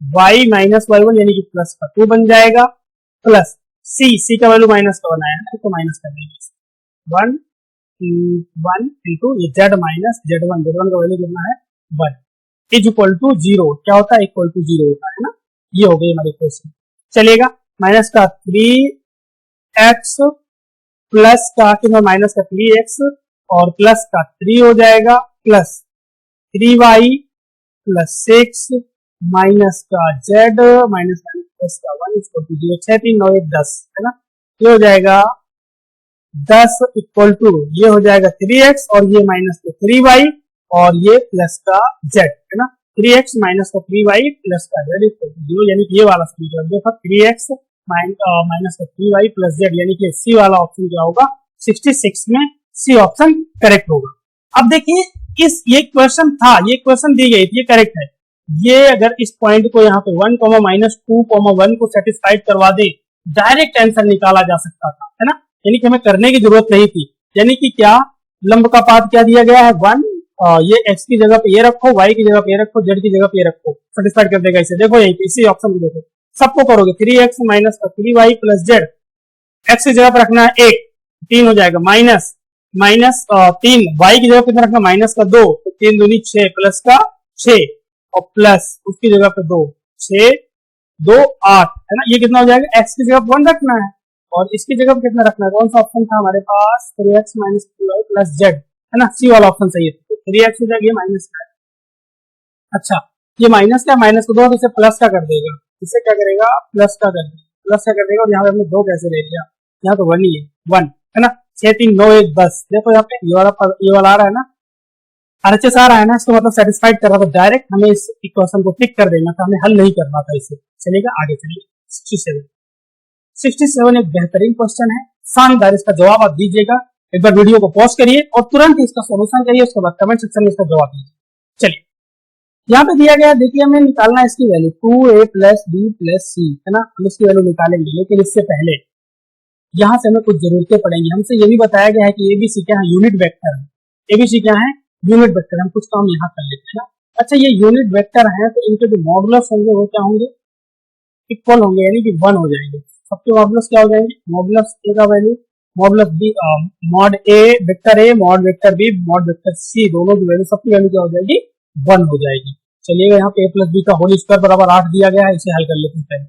y माइनस y1 यानी कि प्लस का 2 बन जाएगा, प्लस c का वैल्यू माइनस का 1 आया है तो माइनस कर देंगे 1 इंटू ये z माइनस z1 का वैल्यू कितना है 1 इज इक्वल टू 0। क्या होता है, इक्वल टू 0 होता है ना। ये हो गई हमारी इक्वेशन। चलेगा, माइनस का 3x प्लस का कितना, माइनस का 3x और प्लस का 3 हो जाएगा, प्लस 3y प्लस 6 माइनस का z माइनस प्लस का 1 इक्वल टू 0। 6 3 9 1 10 है ना। ये हो जाएगा 10 इक्वल टू, ये हो जाएगा 3x और ये माइनस का 3y और ये प्लस का z है ना। 3x माइनस का 3y प्लस का z इक्वल टू 0, यानी कि ये वाला समीकरण जो था 3x माइनस का 3y प्लस z, यानी कि सी वाला ऑप्शन क्या होगा, 66 में सी ऑप्शन करेक्ट होगा। अब देखिए इस ये क्वेश्चन था, ये क्वेश्चन दी गई थी, ये करेक्ट है। ये अगर इस पॉइंट को यहाँ पे 1, -2, 1 को सेटिस्फाइड करवा दे, डायरेक्ट आंसर निकाला जा सकता था, है ना। यानी कि हमें करने की जरूरत नहीं थी। यानी कि क्या लंब का पाथ क्या दिया गया है 1, ये x की जगह पे ये रखो, y की जगह पे ये रखो, z की जगह पे ये रखो, सेटिस्फाइड कर देगा इसे। देखो यही इसी ऑप्शन को देखो, सबको करोगे 3x माइनस का 3y प्लस z, x की जगह पे रखना है 1, 3 हो जाएगा, माइनस 3, y की जगह पे रखना माइनस का 2, तो 3 दूनी 6 प्लस का 6 और प्लस उसकी जगह पे 2, 6 2 8 है ना। ये कितना हो जाएगा, x की जगह पे 1 रखना है और इसकी जगह पे कितना रखना है, कौन सा ऑप्शन था हमारे पास, 3x minus 2y plus z है ना, सी वाला ऑप्शन सही है। 3x हो जाएगा, ये माइनस का है। अच्छा ये माइनस का, माइनस को 2 तो इसे प्लस का कर देगा, इसे क्या करेगा प्लस का कर देगा, प्लस का कर देगा। और यहाँ पे हमने 2 कैसे ले लिया, यहाँ तो 1 ही है, 1 है ना। 6 3 9 1 10, देखो यहाँ पे ये वाला आ रहा है ना, RHS आ रहा है ना, इसको मतलब सेटिस्फाइड कर रहा था। डायरेक्ट हमें इस इक्वेशन को टिक कर देना था, हमें हल नहीं करना था इसे। चलेगा आगे चलिए। 67 एक बेहतरीन क्वेश्चन है, शानदार, इसका जवाब आप दीजिएगा। एक बार वीडियो को पॉज करिए और तुरंत इसका सॉल्यूशन करिए, उसके बाद कमेंट सेक्शन में इसका जवाब दीजिए। चलिए यहाँ पे दिया गया, देखिए हमें निकालना है इसकी value 2a plus b plus c है ना, हम इसकी वैल्यू निकालेंगे। लेकिन इससे पहले यहाँ से हमें कुछ जरूरतें पड़ेंगी। हमसे ये भी बताया गया है कि ABC क्या है, यूनिट वेक्टर है। ABC क्या है, यूनिट वेक्टर। हम कुछ काम यहाँ कर लेते हैं। अच्छा ये यूनिट वेक्टर है तो इनके जो मॉडुलस होंगे वो क्या होंगे, इक्वल होंगे, यानी कि 1 हो जाएंगे। सबके मॉडुलस क्या हो जाएंगे, मॉडुलस ए का value, modulus B, mod A vector A, mod vector B, mod vector C, दोनों की वैल्यू, सबकी वैल्यू क्या हो जाएगी, 1 हो जाएगी। चलिएगा यहाँ पे a प्लस बी का होल स्क्वायर बराबर 8 दिया गया है, इसे हल कर लेते हैं पहले।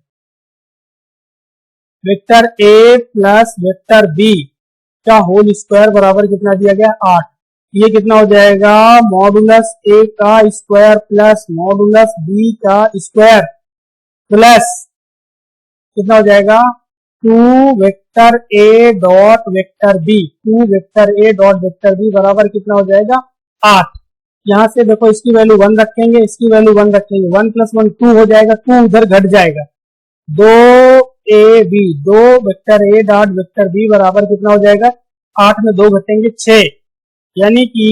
Vector A plus vector B का होल स्क्वायर बराबर कितना दिया गया, 8। ये कितना हो जाएगा, मॉडुलस ए का स्क्वायर प्लस मॉडुलस बी का स्क्वायर प्लस कितना हो जाएगा, 2 वेक्टर ए डॉट वेक्टर बी, 2 वेक्टर ए डॉट वेक्टर बी बराबर कितना हो जाएगा 8। यहाँ से देखो इसकी वैल्यू 1 रखेंगे, इसकी वैल्यू 1 रखेंगे, 1 प्लस 1 2 हो जाएगा, 2 उधर घट जाएगा, 2ab 2 वेक्टर ए डॉट वेक्टर बी बराबर कितना हो जाएगा, 8 में 2 घटेंगे 6, यानी कि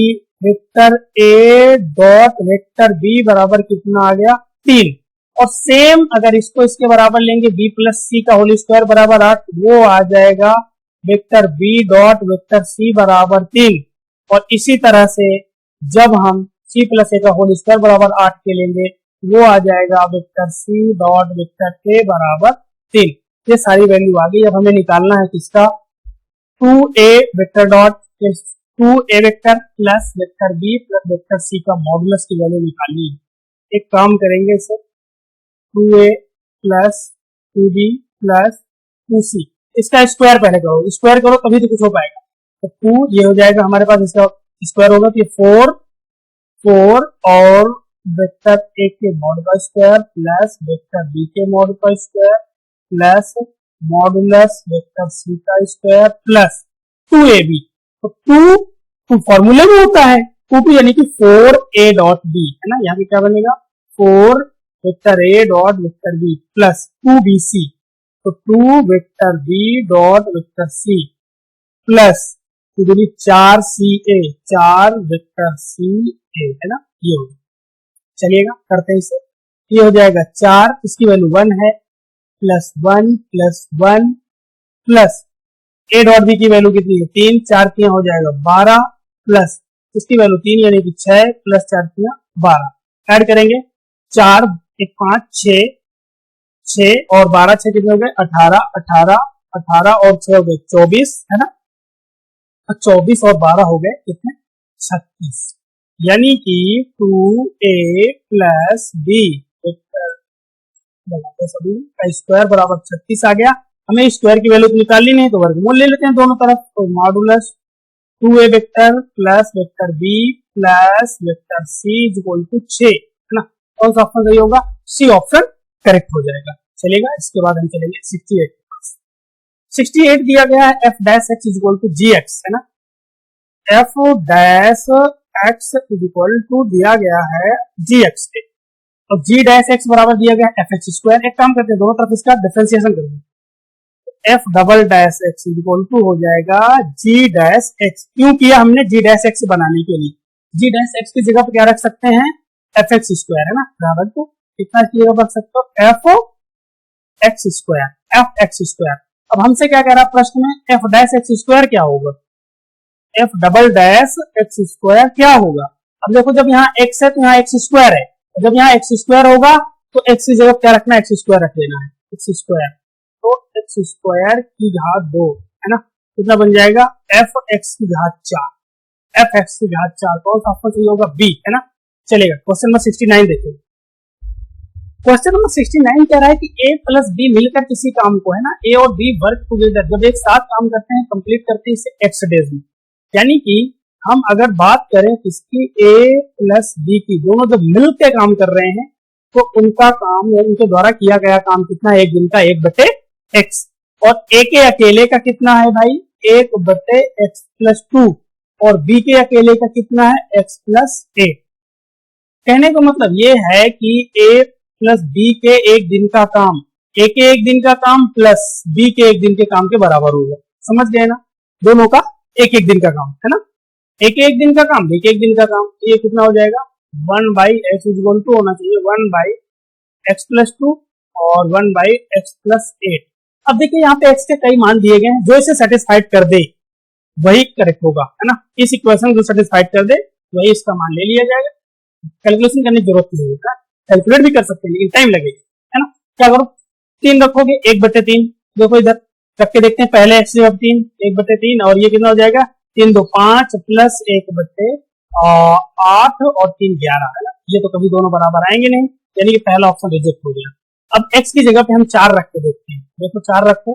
वेक्टर ए डॉट वेक्टर बी बराबर कितना आ गया 3। और सेम अगर इसको इसके बराबर लेंगे b प्लस सी का होल स्क्वायर बराबर 8, वो आ जाएगा vector b dot vector C बराबर 3। और इसी तरह से जब हम c प्लस ए का होल स्क्वायर बराबर 8 के लेंगे, वो आ जाएगा vector c dot vector a बराबर 3। ये सारी वैल्यू आ गई। अब हमें निकालना है किसका, 2a vector dot 2a vector plus vector b plus vector c का मॉडुलस की वैल्यू निकालनी है। एक काम करेंगे इसे, 2a plus 2b plus 2c, इसका स्क्वायर पहले करो, स्क्वायर करो तभी तो कुछ हो पाएगा। तो 2 ये हो जाएगा हमारे पास, इसका स्क्वायर होगा तो ये 4 और वेक्टर ए के मॉड का स्क्वायर प्लस वेक्टर बी के मॉड का square plus modulus vector C का स्क्वायर प्लस 2ab। तो 2 फॉर्मूले में होता है 2 यानी कि 4a डॉट बी है ना, यहाँ पे क्या बनेगा 4 वेक्टर ए dot vector b plus 2bc, तो 2 vector b dot vector c plus 4ca 4 vector c a है ना, ये होगा। चलिएगा करते हैं इसे। ये हो जाएगा 4, इसकी वैल्यू 1 है, plus 1 plus 1 plus A dot B की वैल्यू कितनी है 3, 4 3 हो जाएगा 12 प्लस इसकी वैल्यू 3 यानी कि 6 प्लस 4 3 12 ऐड करेंगे 4 1 5 6 और 12 6 कितने हो गए 18 18 18 और 6 हो गए 24 है ना। 24 और 12 हो गए कितने 36 यानी कि 2a प्लस बी सभी का स्क्वायर बराबर 36 आ गया। हमें स्क्वायर की वैल्यू निकालनी नहीं तो वर्गमूल ले लेते हैं दोनों तरफ। तो modulus 2a vector plus vector b plus vector c equal to 6 है ना। कौन सा ऑप्शन सही होगा सी ऑप्शन करेक्ट हो जाएगा। चलेगा इसके बाद हम चलेंगे 68 के पास। 68 दिया गया है f dash x equal to gx है ना। f dash x equal to दिया गया है gx के और g डैश x बराबर दिया गया है fx स्क्वायर। एक काम करते हैं दोनों तरफ इसका डिफरेंशिएशन करेंगे। f double dash x equal to हो जाएगा g डैश x। क्यों किया हमने g डैश x बनाने के लिए। g डैश x की जगह पर क्या रख सकते हैं fx स्क्वायर है ना बराबर तो कितना की जगह रख सकते हो f x square f x square. अब हमसे क्या कह रहा है प्रश्न में f डैश x स्क्वायर क्या होगा f double dash x square क्या होगा। अब देखो जब यहाँ x है तो यहाँ x स्क्वायर है, जब यहाँ x स्क्वायर होगा तो x की जगह क्या रखना है x स्क्वायर रख लेना है x स्क्वायर। तो x स्क्वायर की घात 2 है ना कितना बन जाएगा f x की घात 4 f x की घात 4 कौन सा ऑप्शन सही होगा बी है ना। चलेगा क्वेश्चन नंबर 69 देखिए। क्वेश्चन नंबर 69 कह रहा है कि a प्लस बी मिलकर किसी काम को है ना a और b वर्क टुगेदर जब एक साथ काम करते हैं कंप्लीट करते हैं इसे x डेज में। यानी कि हम अगर बात करें किसकी a प्लस बी की दोनों जब मिलकर काम कर रहे हैं तो उनका काम या उनके द्वारा किया गया काम कितना है एक दिन का 1/x और a के अकेले का कितना है भाई 1/x प्लस 2 और b के अकेले का कितना है x प्लस a। कहने का मतलब ये है कि a प्लस b के एक दिन का काम a के एक दिन का काम प्लस b के एक दिन के काम के बराबर होगा। समझ गए ना दोनों का एक एक दिन का काम है ना। एक एक दिन का काम एक एक दिन का काम ये कितना हो जाएगा 1/x इक्वल टू होना चाहिए 1/x प्लस 2 और 1/x प्लस 8। अब देखिए यहाँ पे x के कई मान दिए गए हैं जो इसे सेटिस्फाइड कर दे वही करेक्ट होगा है ना। इस इक्वेशन को सेटिस्फाइड कर दे वही इसका मान ले लिया जाएगा। कैलकुलेशन करने की जरूरत नहीं होगा कैलकुलेट भी कर सकते हैं लेकिन टाइम लगेगा है ना। क्या करो 3 रखोगे 1/3 देखो इधर रख के देखते हैं पहले x जब 3 1/3 और ये कितना हो जाएगा 3 2 5 प्लस 1/8 और 3 11 है ना। ये तो कभी दोनों बराबर आएंगे नहीं यानी कि पहला ऑप्शन रिजेक्ट हो गया। अब x की जगह पे हम 4 रख के देखते हैं। देखो 4 रखो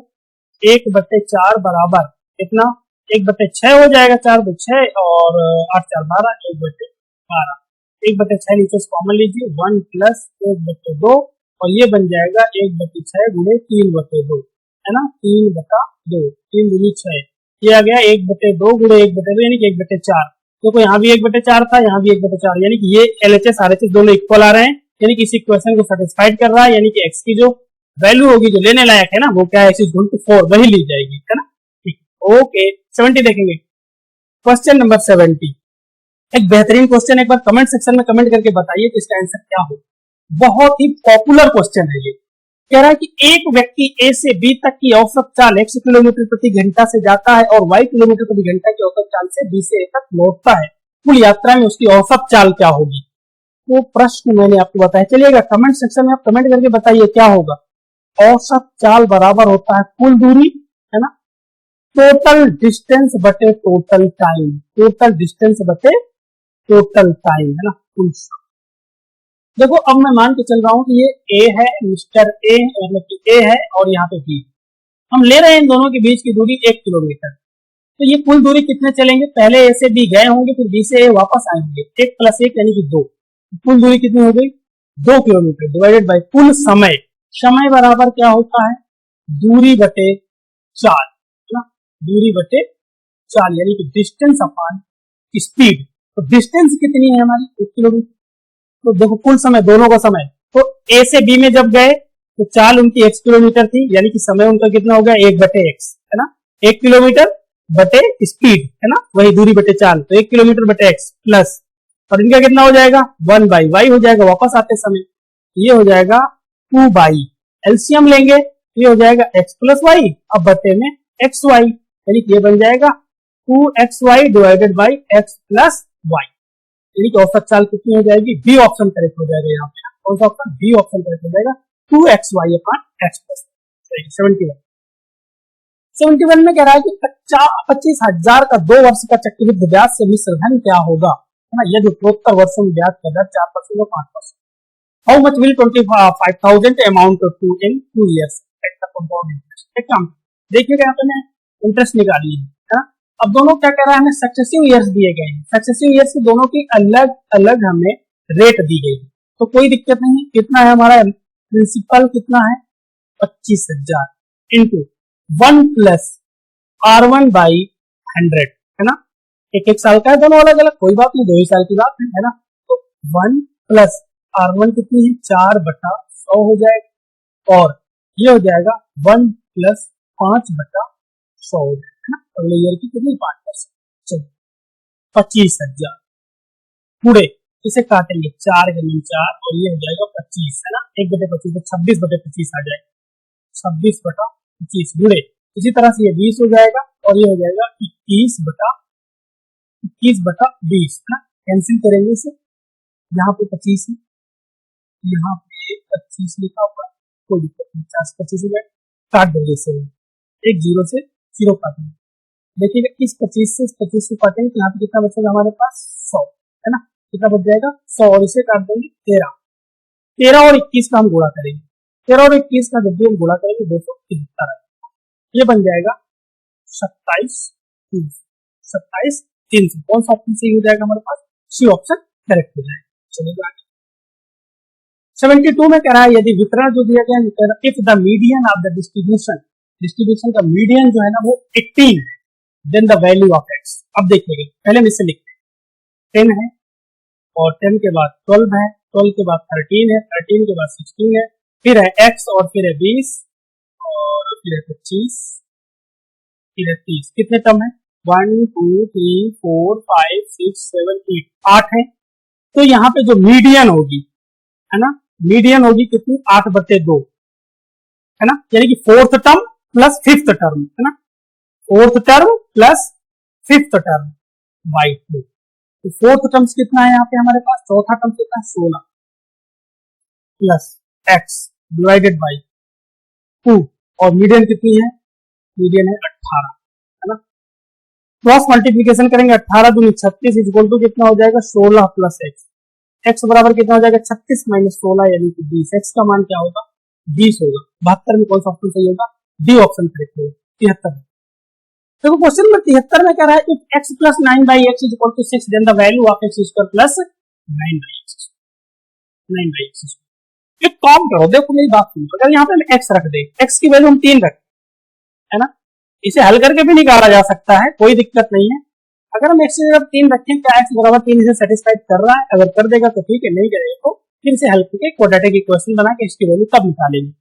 1/4 बराबर कितना 1/6 हो जाएगा 4/6 और 8 4 12 1/12 1/6 नीचे कॉमन लीजिए 1 प्लस 1/2 और ये बन जाएगा 1/6 गुणे 3/2 है ना 3/2 3 दूनी 6 ये आ गया 1/2 गुणे 1/2 यानी कि 1/4। देखो यहाँ भी 1/4 था यहाँ भी 1/4 यानी कि ये LHS RHS दोनों इक्वल आ रहे हैं यानी कि इस इक्वेशन को सेटिस्फाइड कर रहा है यानी कि x की जो वैल्यू होगी जो लेने लायक है ना वो क्या है x इक्वल टू 4 वही ली जाएगी है ना। ठीक ओके 70 देखेंगे। क्वेश्चन नंबर 70 एक बेहतरीन क्वेश्चन एक बार कमेंट सेक्शन में कमेंट करके बताइए कि इसका आंसर क्या हो। बहुत ही पॉपुलर क्वेश्चन है ये। कह रहा है कि एक व्यक्ति A से B तक की औसत चाल x किलोमीटर प्रति घंटा से जाता है और y किलोमीटर प्रति घंटा की औसत चाल से B से A तक लौटता है। कुल यात्रा में उसकी औसत चाल क्या होगी। तो प्रश्न मैंने आपको बताया। चलिएगा कमेंट सेक्शन में आप कमेंट करके बताइए क्या होगा। औसत चाल बराबर होता है कुल दूरी है ना टोटल डिस्टेंस बटे टोटल टाइम टोटल डिस्टेंस बटे टोटल टाइम है ना कुल। देखो अब मैं मान के चल रहा हूं कि ये A है मिस्टर A मतलब कि A है और यहाँ पे B हम ले रहे हैं इन दोनों के बीच की दूरी 1 किलोमीटर। तो ये कुल दूरी कितने चलेंगे पहले A से B गए होंगे फिर B से A वापस आएंगे 1 + 1 यानी कि 2 कुल दूरी कितनी हो गई 2 किलोमीटर डिवाइडेड बाय कुल समय। समय बराबर क्या होता है दूरी बटे चाल है ना दूरी बटे चाल यानी कि डिस्टेंस अपॉन स्पीड। तो डिस्टेंस कितनी है हमारी 1 किलोमीटर। तो देखो कुल समय दोनों का समय तो A से B में जब गए तो चाल उनकी x किलोमीटर थी यानी कि समय उनका कितना हो गया 1/x है ना 1 किलोमीटर बटे स्पीड है ना वही दूरी बटे चाल तो 1 किलोमीटर बटे x प्लस और इनका कितना हो जाएगा 1/y हो जाएगा वापस आते समय, ये हो जाएगा 2/, एलसीएम लेंगे ये हो जाएगा x प्लस वाई, अब बटे में xy, यानी कि ये बन जाएगा 2xy divided by x plus y, यानी कि औसत चाल कितनी हो जाएगी, बी ऑप्शन करेक्ट हो जाएगा। यहाँ पे कौन सा ऑप्शन, बी ऑप्शन करेक्ट हो जाएगा 2xy अपॉन x प्लस 71 में कह रहा है कि 25,000 का 2 वर्ष का चक्रवृद्धि ब्याज से मिश्र धन क्या होगा, है ना, यदि उत्तरोत्तर वर्षों में ब्याज का दर 4% और 5%। How much will 25,000 amount to in 2 years at the compound interest. एक काम देखिएगा, यहाँ पे मैं इंटरेस्ट निकाली है ना। अब दोनों क्या कह रहा है, हमें सक्सेसिव ईयर्स दिए गए हैं, सक्सेसिव ईयर्स की दोनों की अलग अलग हमें रेट दी गई है, तो कोई दिक्कत नहीं। कितना है हमारा प्रिंसिपल, कितना है 25,000 इंटू 1 प्लस R1 बाई 100, है ना, एक साल का है दोनों अलग अलग, कोई बात नहीं, 2 ही साल की बात है ना। तो 1 प्लस R1 कितनी है 4/100 हो जाएगा, और ये हो जाएगा 1 प्लस 5/100 हो जाएगा, है ना। अगले ईयर की कितनी 5%, चलिए 25,000 पूरे इसे काटेंगे 4 गुने 4 और ये हो जाएगा 25, है ना, 1/25 तो 26/25 आ जाएगा, 26/25 बुरे। इसी तरह से ये 20 हो जाएगा और ये हो जाएगा 21/20, है ना, कैंसिल करेंगे इसे, यहाँ पे 25 है, यहाँ पे 25 लिखा होगा, कोई दिक्कत नहीं, 50-25 हो जाएगा, काट देंगे इसे, एक 0 से 0 काटेंगे। देखिएगा इस 25 से इस 25 को काटेंगे तो यहाँ पे कितना बचेगा हमारे पास 100, है ना, कितना बच जाएगा 100 और इसे काट देंगे 13 और 21 का हम गुणा करेंगे, 13 और 21 का जब भी हम गुणा करेंगे 273, ये बन जाएगा 27,300। कौन सा ऑप्शन सही हो जाएगा हमारे पास, सी ऑप्शन करेक्ट हो जाएगा। चलिए 72 में कह रहा है यदि वितरण जो दिया गया है, if the median of the distribution का मीडियन जो है ना वो 18 है, then the value of x। अब देखिएगा पहले हम इसे लिखते हैं, 10 है और 10 के बाद 12 है, 12 के बाद 13 है, 13 के बाद 16 है, फिर है x और फिर है 20 और फिर है 25, फिर है 30, कितने टर्म है 1 2 3 4 5 6 7 8 है। तो यहाँ पे जो मीडियन होगी, है ना, मीडियन होगी कितनी 8/2, है ना, यानी कि 4th term plus 5th term, है ना, 4th term plus 5th term by 2। तो 4th टर्म्स कितना है यहाँ पे हमारे पास, चौथा टर्म कितना है 16 प्लस x डिवाइडेड बाई 2 और मीडियन कितनी है, मीडियन है 18, है ना। क्रॉस मल्टीप्लीकेशन करेंगे 18 दूनी 36 इक्वल टू कितना हो जाएगा 16 प्लस x, x बराबर कितना हो जाएगा 36 माइनस 16 यानी कि 20, x का मान क्या होगा 20 होगा। 72 में कौन सा ऑप्शन सही होगा, डी ऑप्शन करेक्ट होगा। 73 देखो क्वेश्चन नंबर 73 में कह रहा है if x plus 9/x is equal to 6 then the value of x square plus 9/x। एक काम करो, देखो मेरी बात सुनो, अगर यहाँ पे हम x रख दे, x की वैल्यू हम 3 रखें, है ना, इसे हल करके भी निकाला जा सकता है, कोई दिक्कत नहीं है। अगर हम x की जगह 3 रखें, क्या x बराबर 3 इसे सेटिस्फाइड कर रहा है, अगर कर देगा तो ठीक है, नहीं करेगा तो फिर से हल करके क्वाड्रेटिक इक्वेशन बना के इसकी वैल्यू तब निकालेंगे।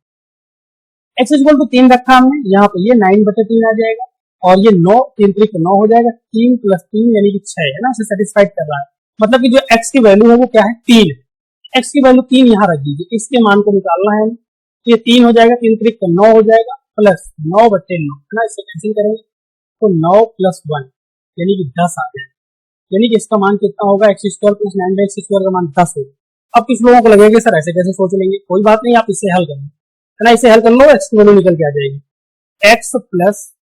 x इक्वल टू 3 रखा हमने, यहाँ पे ये 9/3 आ जाएगा और ये 9 3 3 9 हो जाएगा, 3 + 3 यानी कि 6, है ना, इसे सेटिस्फाइड कर रहा है, मतलब कि जो x की वैल्यू है वो क्या है 3, x की वैल्यू 3 यहाँ रख दीजिए, इसके मान को निकालना है, ये 3 हो जाएगा, 3 3 9 हो जाएगा प्लस 9/9, है ना, इसे कैंसिल करेंगे तो 9 + 1 यानी कि 10 आ जाएगा, यानी कि इसका मान कितना होगा x square plus 9/x square का मान 10 होगा। अब कुछ लोगों को लगेगा सर ऐसे कैसे सोच लेंगे, कोई बात नहीं, आप इसे हल कर लो, है ना, इसे हल कर लो, x की वैल्यू निकल के आ जाएगी, x plus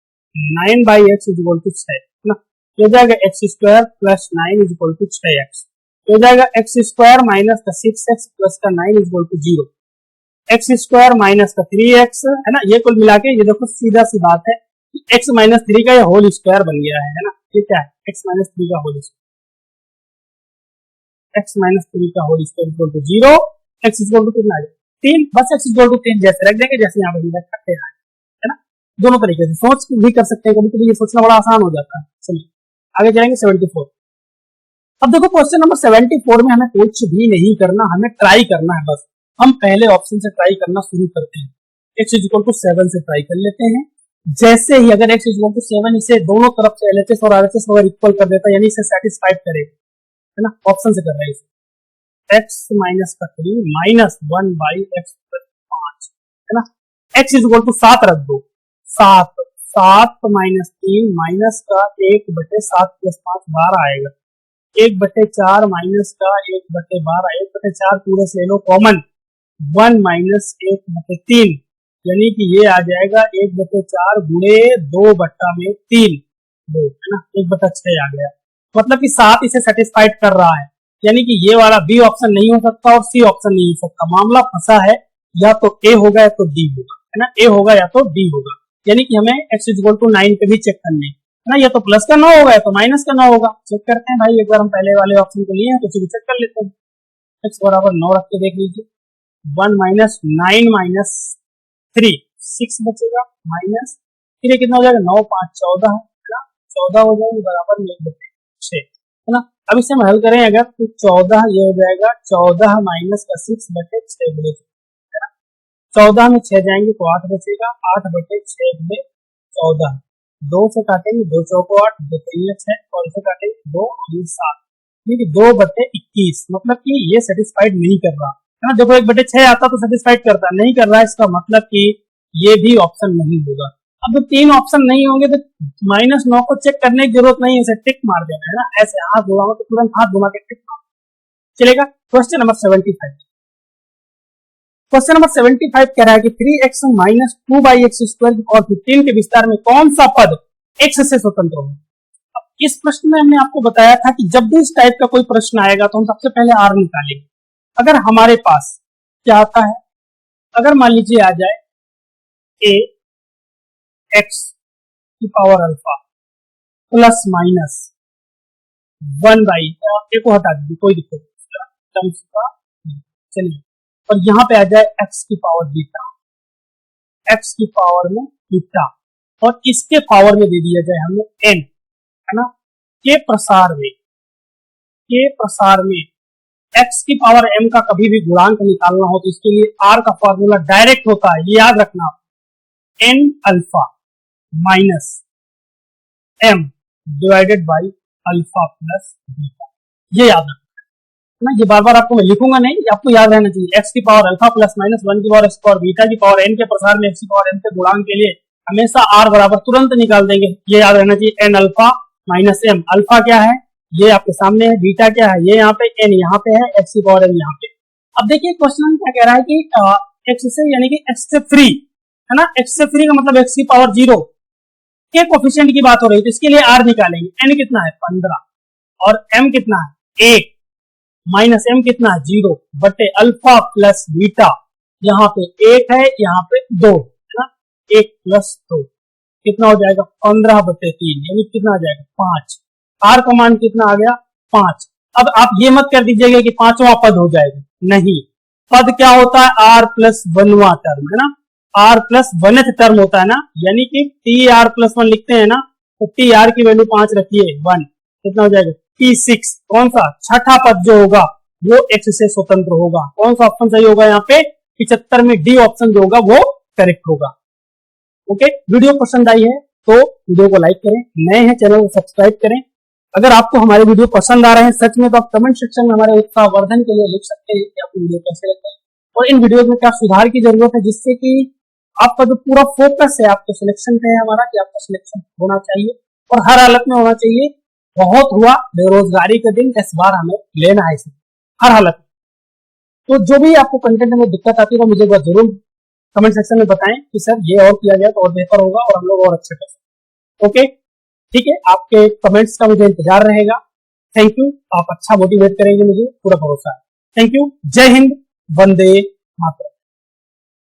9/x is equal to 6, है ना, हो जाएगा x square plus 9 is equal to 6x, हो जाएगा x स्क्वायर माइनस का 6x प्लस का 9 is equal to 0, x square minus का 3x, है ना, ये कुल मिला के ये देखो सीधा सी बात है x माइनस 3 का ये होल स्क्वायर बन गया है ना, ये क्या है x माइनस 3 का होल स्क्वायर, x माइनस 3 का whole square equal to 0, x equal to कितना है 3, बस x इक्वल टू 3 जैसे रख देंगे जैसे यहाँ पर करते हैं, है ना, दोनों तरीके से सोच भी कर सकते हैं, कभी कभी ये सोचना बड़ा आसान हो जाता है। चलिए आगे जाएंगे 74। अब देखो क्वेश्चन नंबर 74 में हमें कुछ भी नहीं करना, हमें ट्राई करना है, बस हम पहले ऑप्शन से ट्राई करना शुरू करते हैं, x इक्वल टू 7 से ट्राई कर लेते हैं। जैसे ही अगर x इक्वल टू 7 इसे दोनों तरफ से LHS और RHS अगर इक्वल कर देता है यानी इसे सेटिस्फाइड करेगा, है ना, ऑप्शन से कर रहे हैं इसे। x माइनस का 3 माइनस 1 बाई एक्स प्लस 5, है ना। x इज इक्वल टू 7 रख दो, 7 माइनस 3 माइनस का 1/7 प्लस 5 12 आएगा, 1/4 माइनस का 1/12, 1/4 पूरे से ले लो कॉमन, 1 माइनस 1/3 यानी कि ये आ जाएगा 1/4 गुणे 2/3, है ना, 1/6 आ गया। मतलब कि 7 इसे सेटिस्फाइड कर रहा है, यानी कि ये वाला बी ऑप्शन नहीं हो सकता और सी ऑप्शन नहीं हो सकता। मामला फंसा है, या तो ए होगा या तो डी होगा, है ना, ए होगा या तो डी होगा। यानी कि हमें x इक्वल टू 9 पे भी चेक करने है ना, या तो प्लस का 9 होगा या तो माइनस का 9 होगा। चेक करते हैं भाई, एक बार हम पहले वाले ऑप्शन को लिए हैं तो चेक कर लेते हैं। x बराबर 9 रख के देख लीजिए, 1 माइनस 9 माइनस 3 6 बचेगा, माइनस फिर ये कितना हो जाएगा, 9 5 14 है ना, 14 हो जाएगा बराबर 1/6, है ना। अब इसे हम हल करें अगर तो 14 ये हो जाएगा 14 माइनस का 6/6 है ना, 14 में 6 जाएंगे तो 8 बचेगा, 8/6 में 14, 2 से काटेंगे 2 चौको 8, 2 3 6 और इसे काटेंगे 2 और 7, ये 2/21। मतलब कि ये सेटिस्फाइड नहीं कर रहा, है ना। देखो 1/6 आता तो सेटिस्फाइड करता, नहीं कर रहा है, इसका मतलब कि ये भी ऑप्शन नहीं होगा। अब जब 3 ऑप्शन नहीं होंगे तो -9 को चेक करने की जरूरत नहीं है, इसे टिक मार देना है ना, ऐसे हाथ घुमाओ तो तुरंत हाथ घुमा के टिक मार चलेगा। क्वेश्चन नंबर 75, क्वेश्चन नंबर 75 कह रहा है कि 3x माइनस 2/x² और 15 के विस्तार में कौन सा पद x से स्वतंत्र हो। अब इस प्रश्न में हमने आपको बताया था कि जब भी इस टाइप का कोई प्रश्न आएगा तो हम सबसे पहले r निकालेंगे। अगर हमारे पास क्या आता है, अगर मान लीजिए आ जाए a x की पावर अल्फा प्लस माइनस 1/, को हटा दीजिए कोई दिक्कत नहीं, चलिए, और यहाँ पे आ जाए x की पावर बीटा, x की पावर में बीटा, और इसके पावर में दे दिया जाए हमें n, है ना। के प्रसार में x की पावर m का कभी भी गुणांक निकालना हो तो इसके लिए r का फॉर्मूला डायरेक्ट होता है, ये याद रखना, n alpha minus m divided by alpha plus beta, ये याद रखना ना। ये बार बार आपको मैं लिखूंगा नहीं, आपको याद रहना चाहिए। x की पावर अल्फा प्लस माइनस 1 की पावर x पावर बीटा की पावर n के प्रसार में x की पावर m के गुणांक के लिए हमेशा r बराबर तुरंत निकाल देंगे, ये याद रहना चाहिए। n alpha minus m, alpha क्या है ये आपके सामने है, बीटा क्या है ये यहाँ पे, n यहाँ पे है, x की पावर m यहाँ पे। अब देखिए क्वेश्चन क्या कह रहा है कि x से यानी कि x से फ्री, है ना, x से फ्री का मतलब x की पावर 0 के कोफिशिएंट की बात हो रही है, तो इसके लिए r निकालेंगे। n कितना है 15 और m कितना है 1 माइनस m कितना है 0 बटे अल्फा प्लस बीटा, यहाँ पे 1 है यहाँ पे 2, है ना, 1 प्लस 2 कितना हो जाएगा 15/3, यानी कितना आ जाएगा 5। r का मान कितना आ गया 5। अब आप ये मत कर दीजिएगा कि 5वां पद हो जाएगा, नहीं, पद क्या होता है r प्लस 1वां टर्म, है ना, r प्लस 1th टर्म होता है ना, यानी कि tr प्लस 1 लिखते हैं ना, तो tr की वैल्यू 5 रखिए 1, कितना हो जाएगा t6। कौन सा छठा पद जो होगा वो x से स्वतंत्र होगा। कौन सा ऑप्शन सही होगा यहाँ पे 75 में डी ऑप्शन जो होगा वो करेक्ट होगा। ओके, वीडियो पसंद आई है तो वीडियो को लाइक करें, नए हैं चैनल को सब्सक्राइब करें। अगर आपको हमारे वीडियो पसंद आ रहे हैं सच में तो आप कमेंट सेक्शन में हमारे उत्साह वर्धन के लिए लिख सकते हैं कि आपको वीडियो कैसे लगता है और इन वीडियो में क्या सुधार की जरूरत है, जिससे कि आपका जो पूरा फोकस है आपके सिलेक्शन पे है हमारा, कि आपका सिलेक्शन होना चाहिए और हर हालत में होना चाहिए। बहुत हुआ बेरोजगारी का दिन, इस बार हमें लेना है इसे हर हालत में। तो जो भी आपको कंटेंट में दिक्कत आती है वो मुझे जरूर कमेंट सेक्शन में बताएं कि सर ये और किया जाए तो और बेहतर होगा और हम लोग और अच्छे कर सकते। ओके, ठीक है, आपके कमेंट्स का मुझे इंतजार रहेगा। थैंक यू, आप अच्छा मोटिवेट करेंगे, मुझे पूरा भरोसा है। थैंक यू, जय हिंद, वंदे मातरम।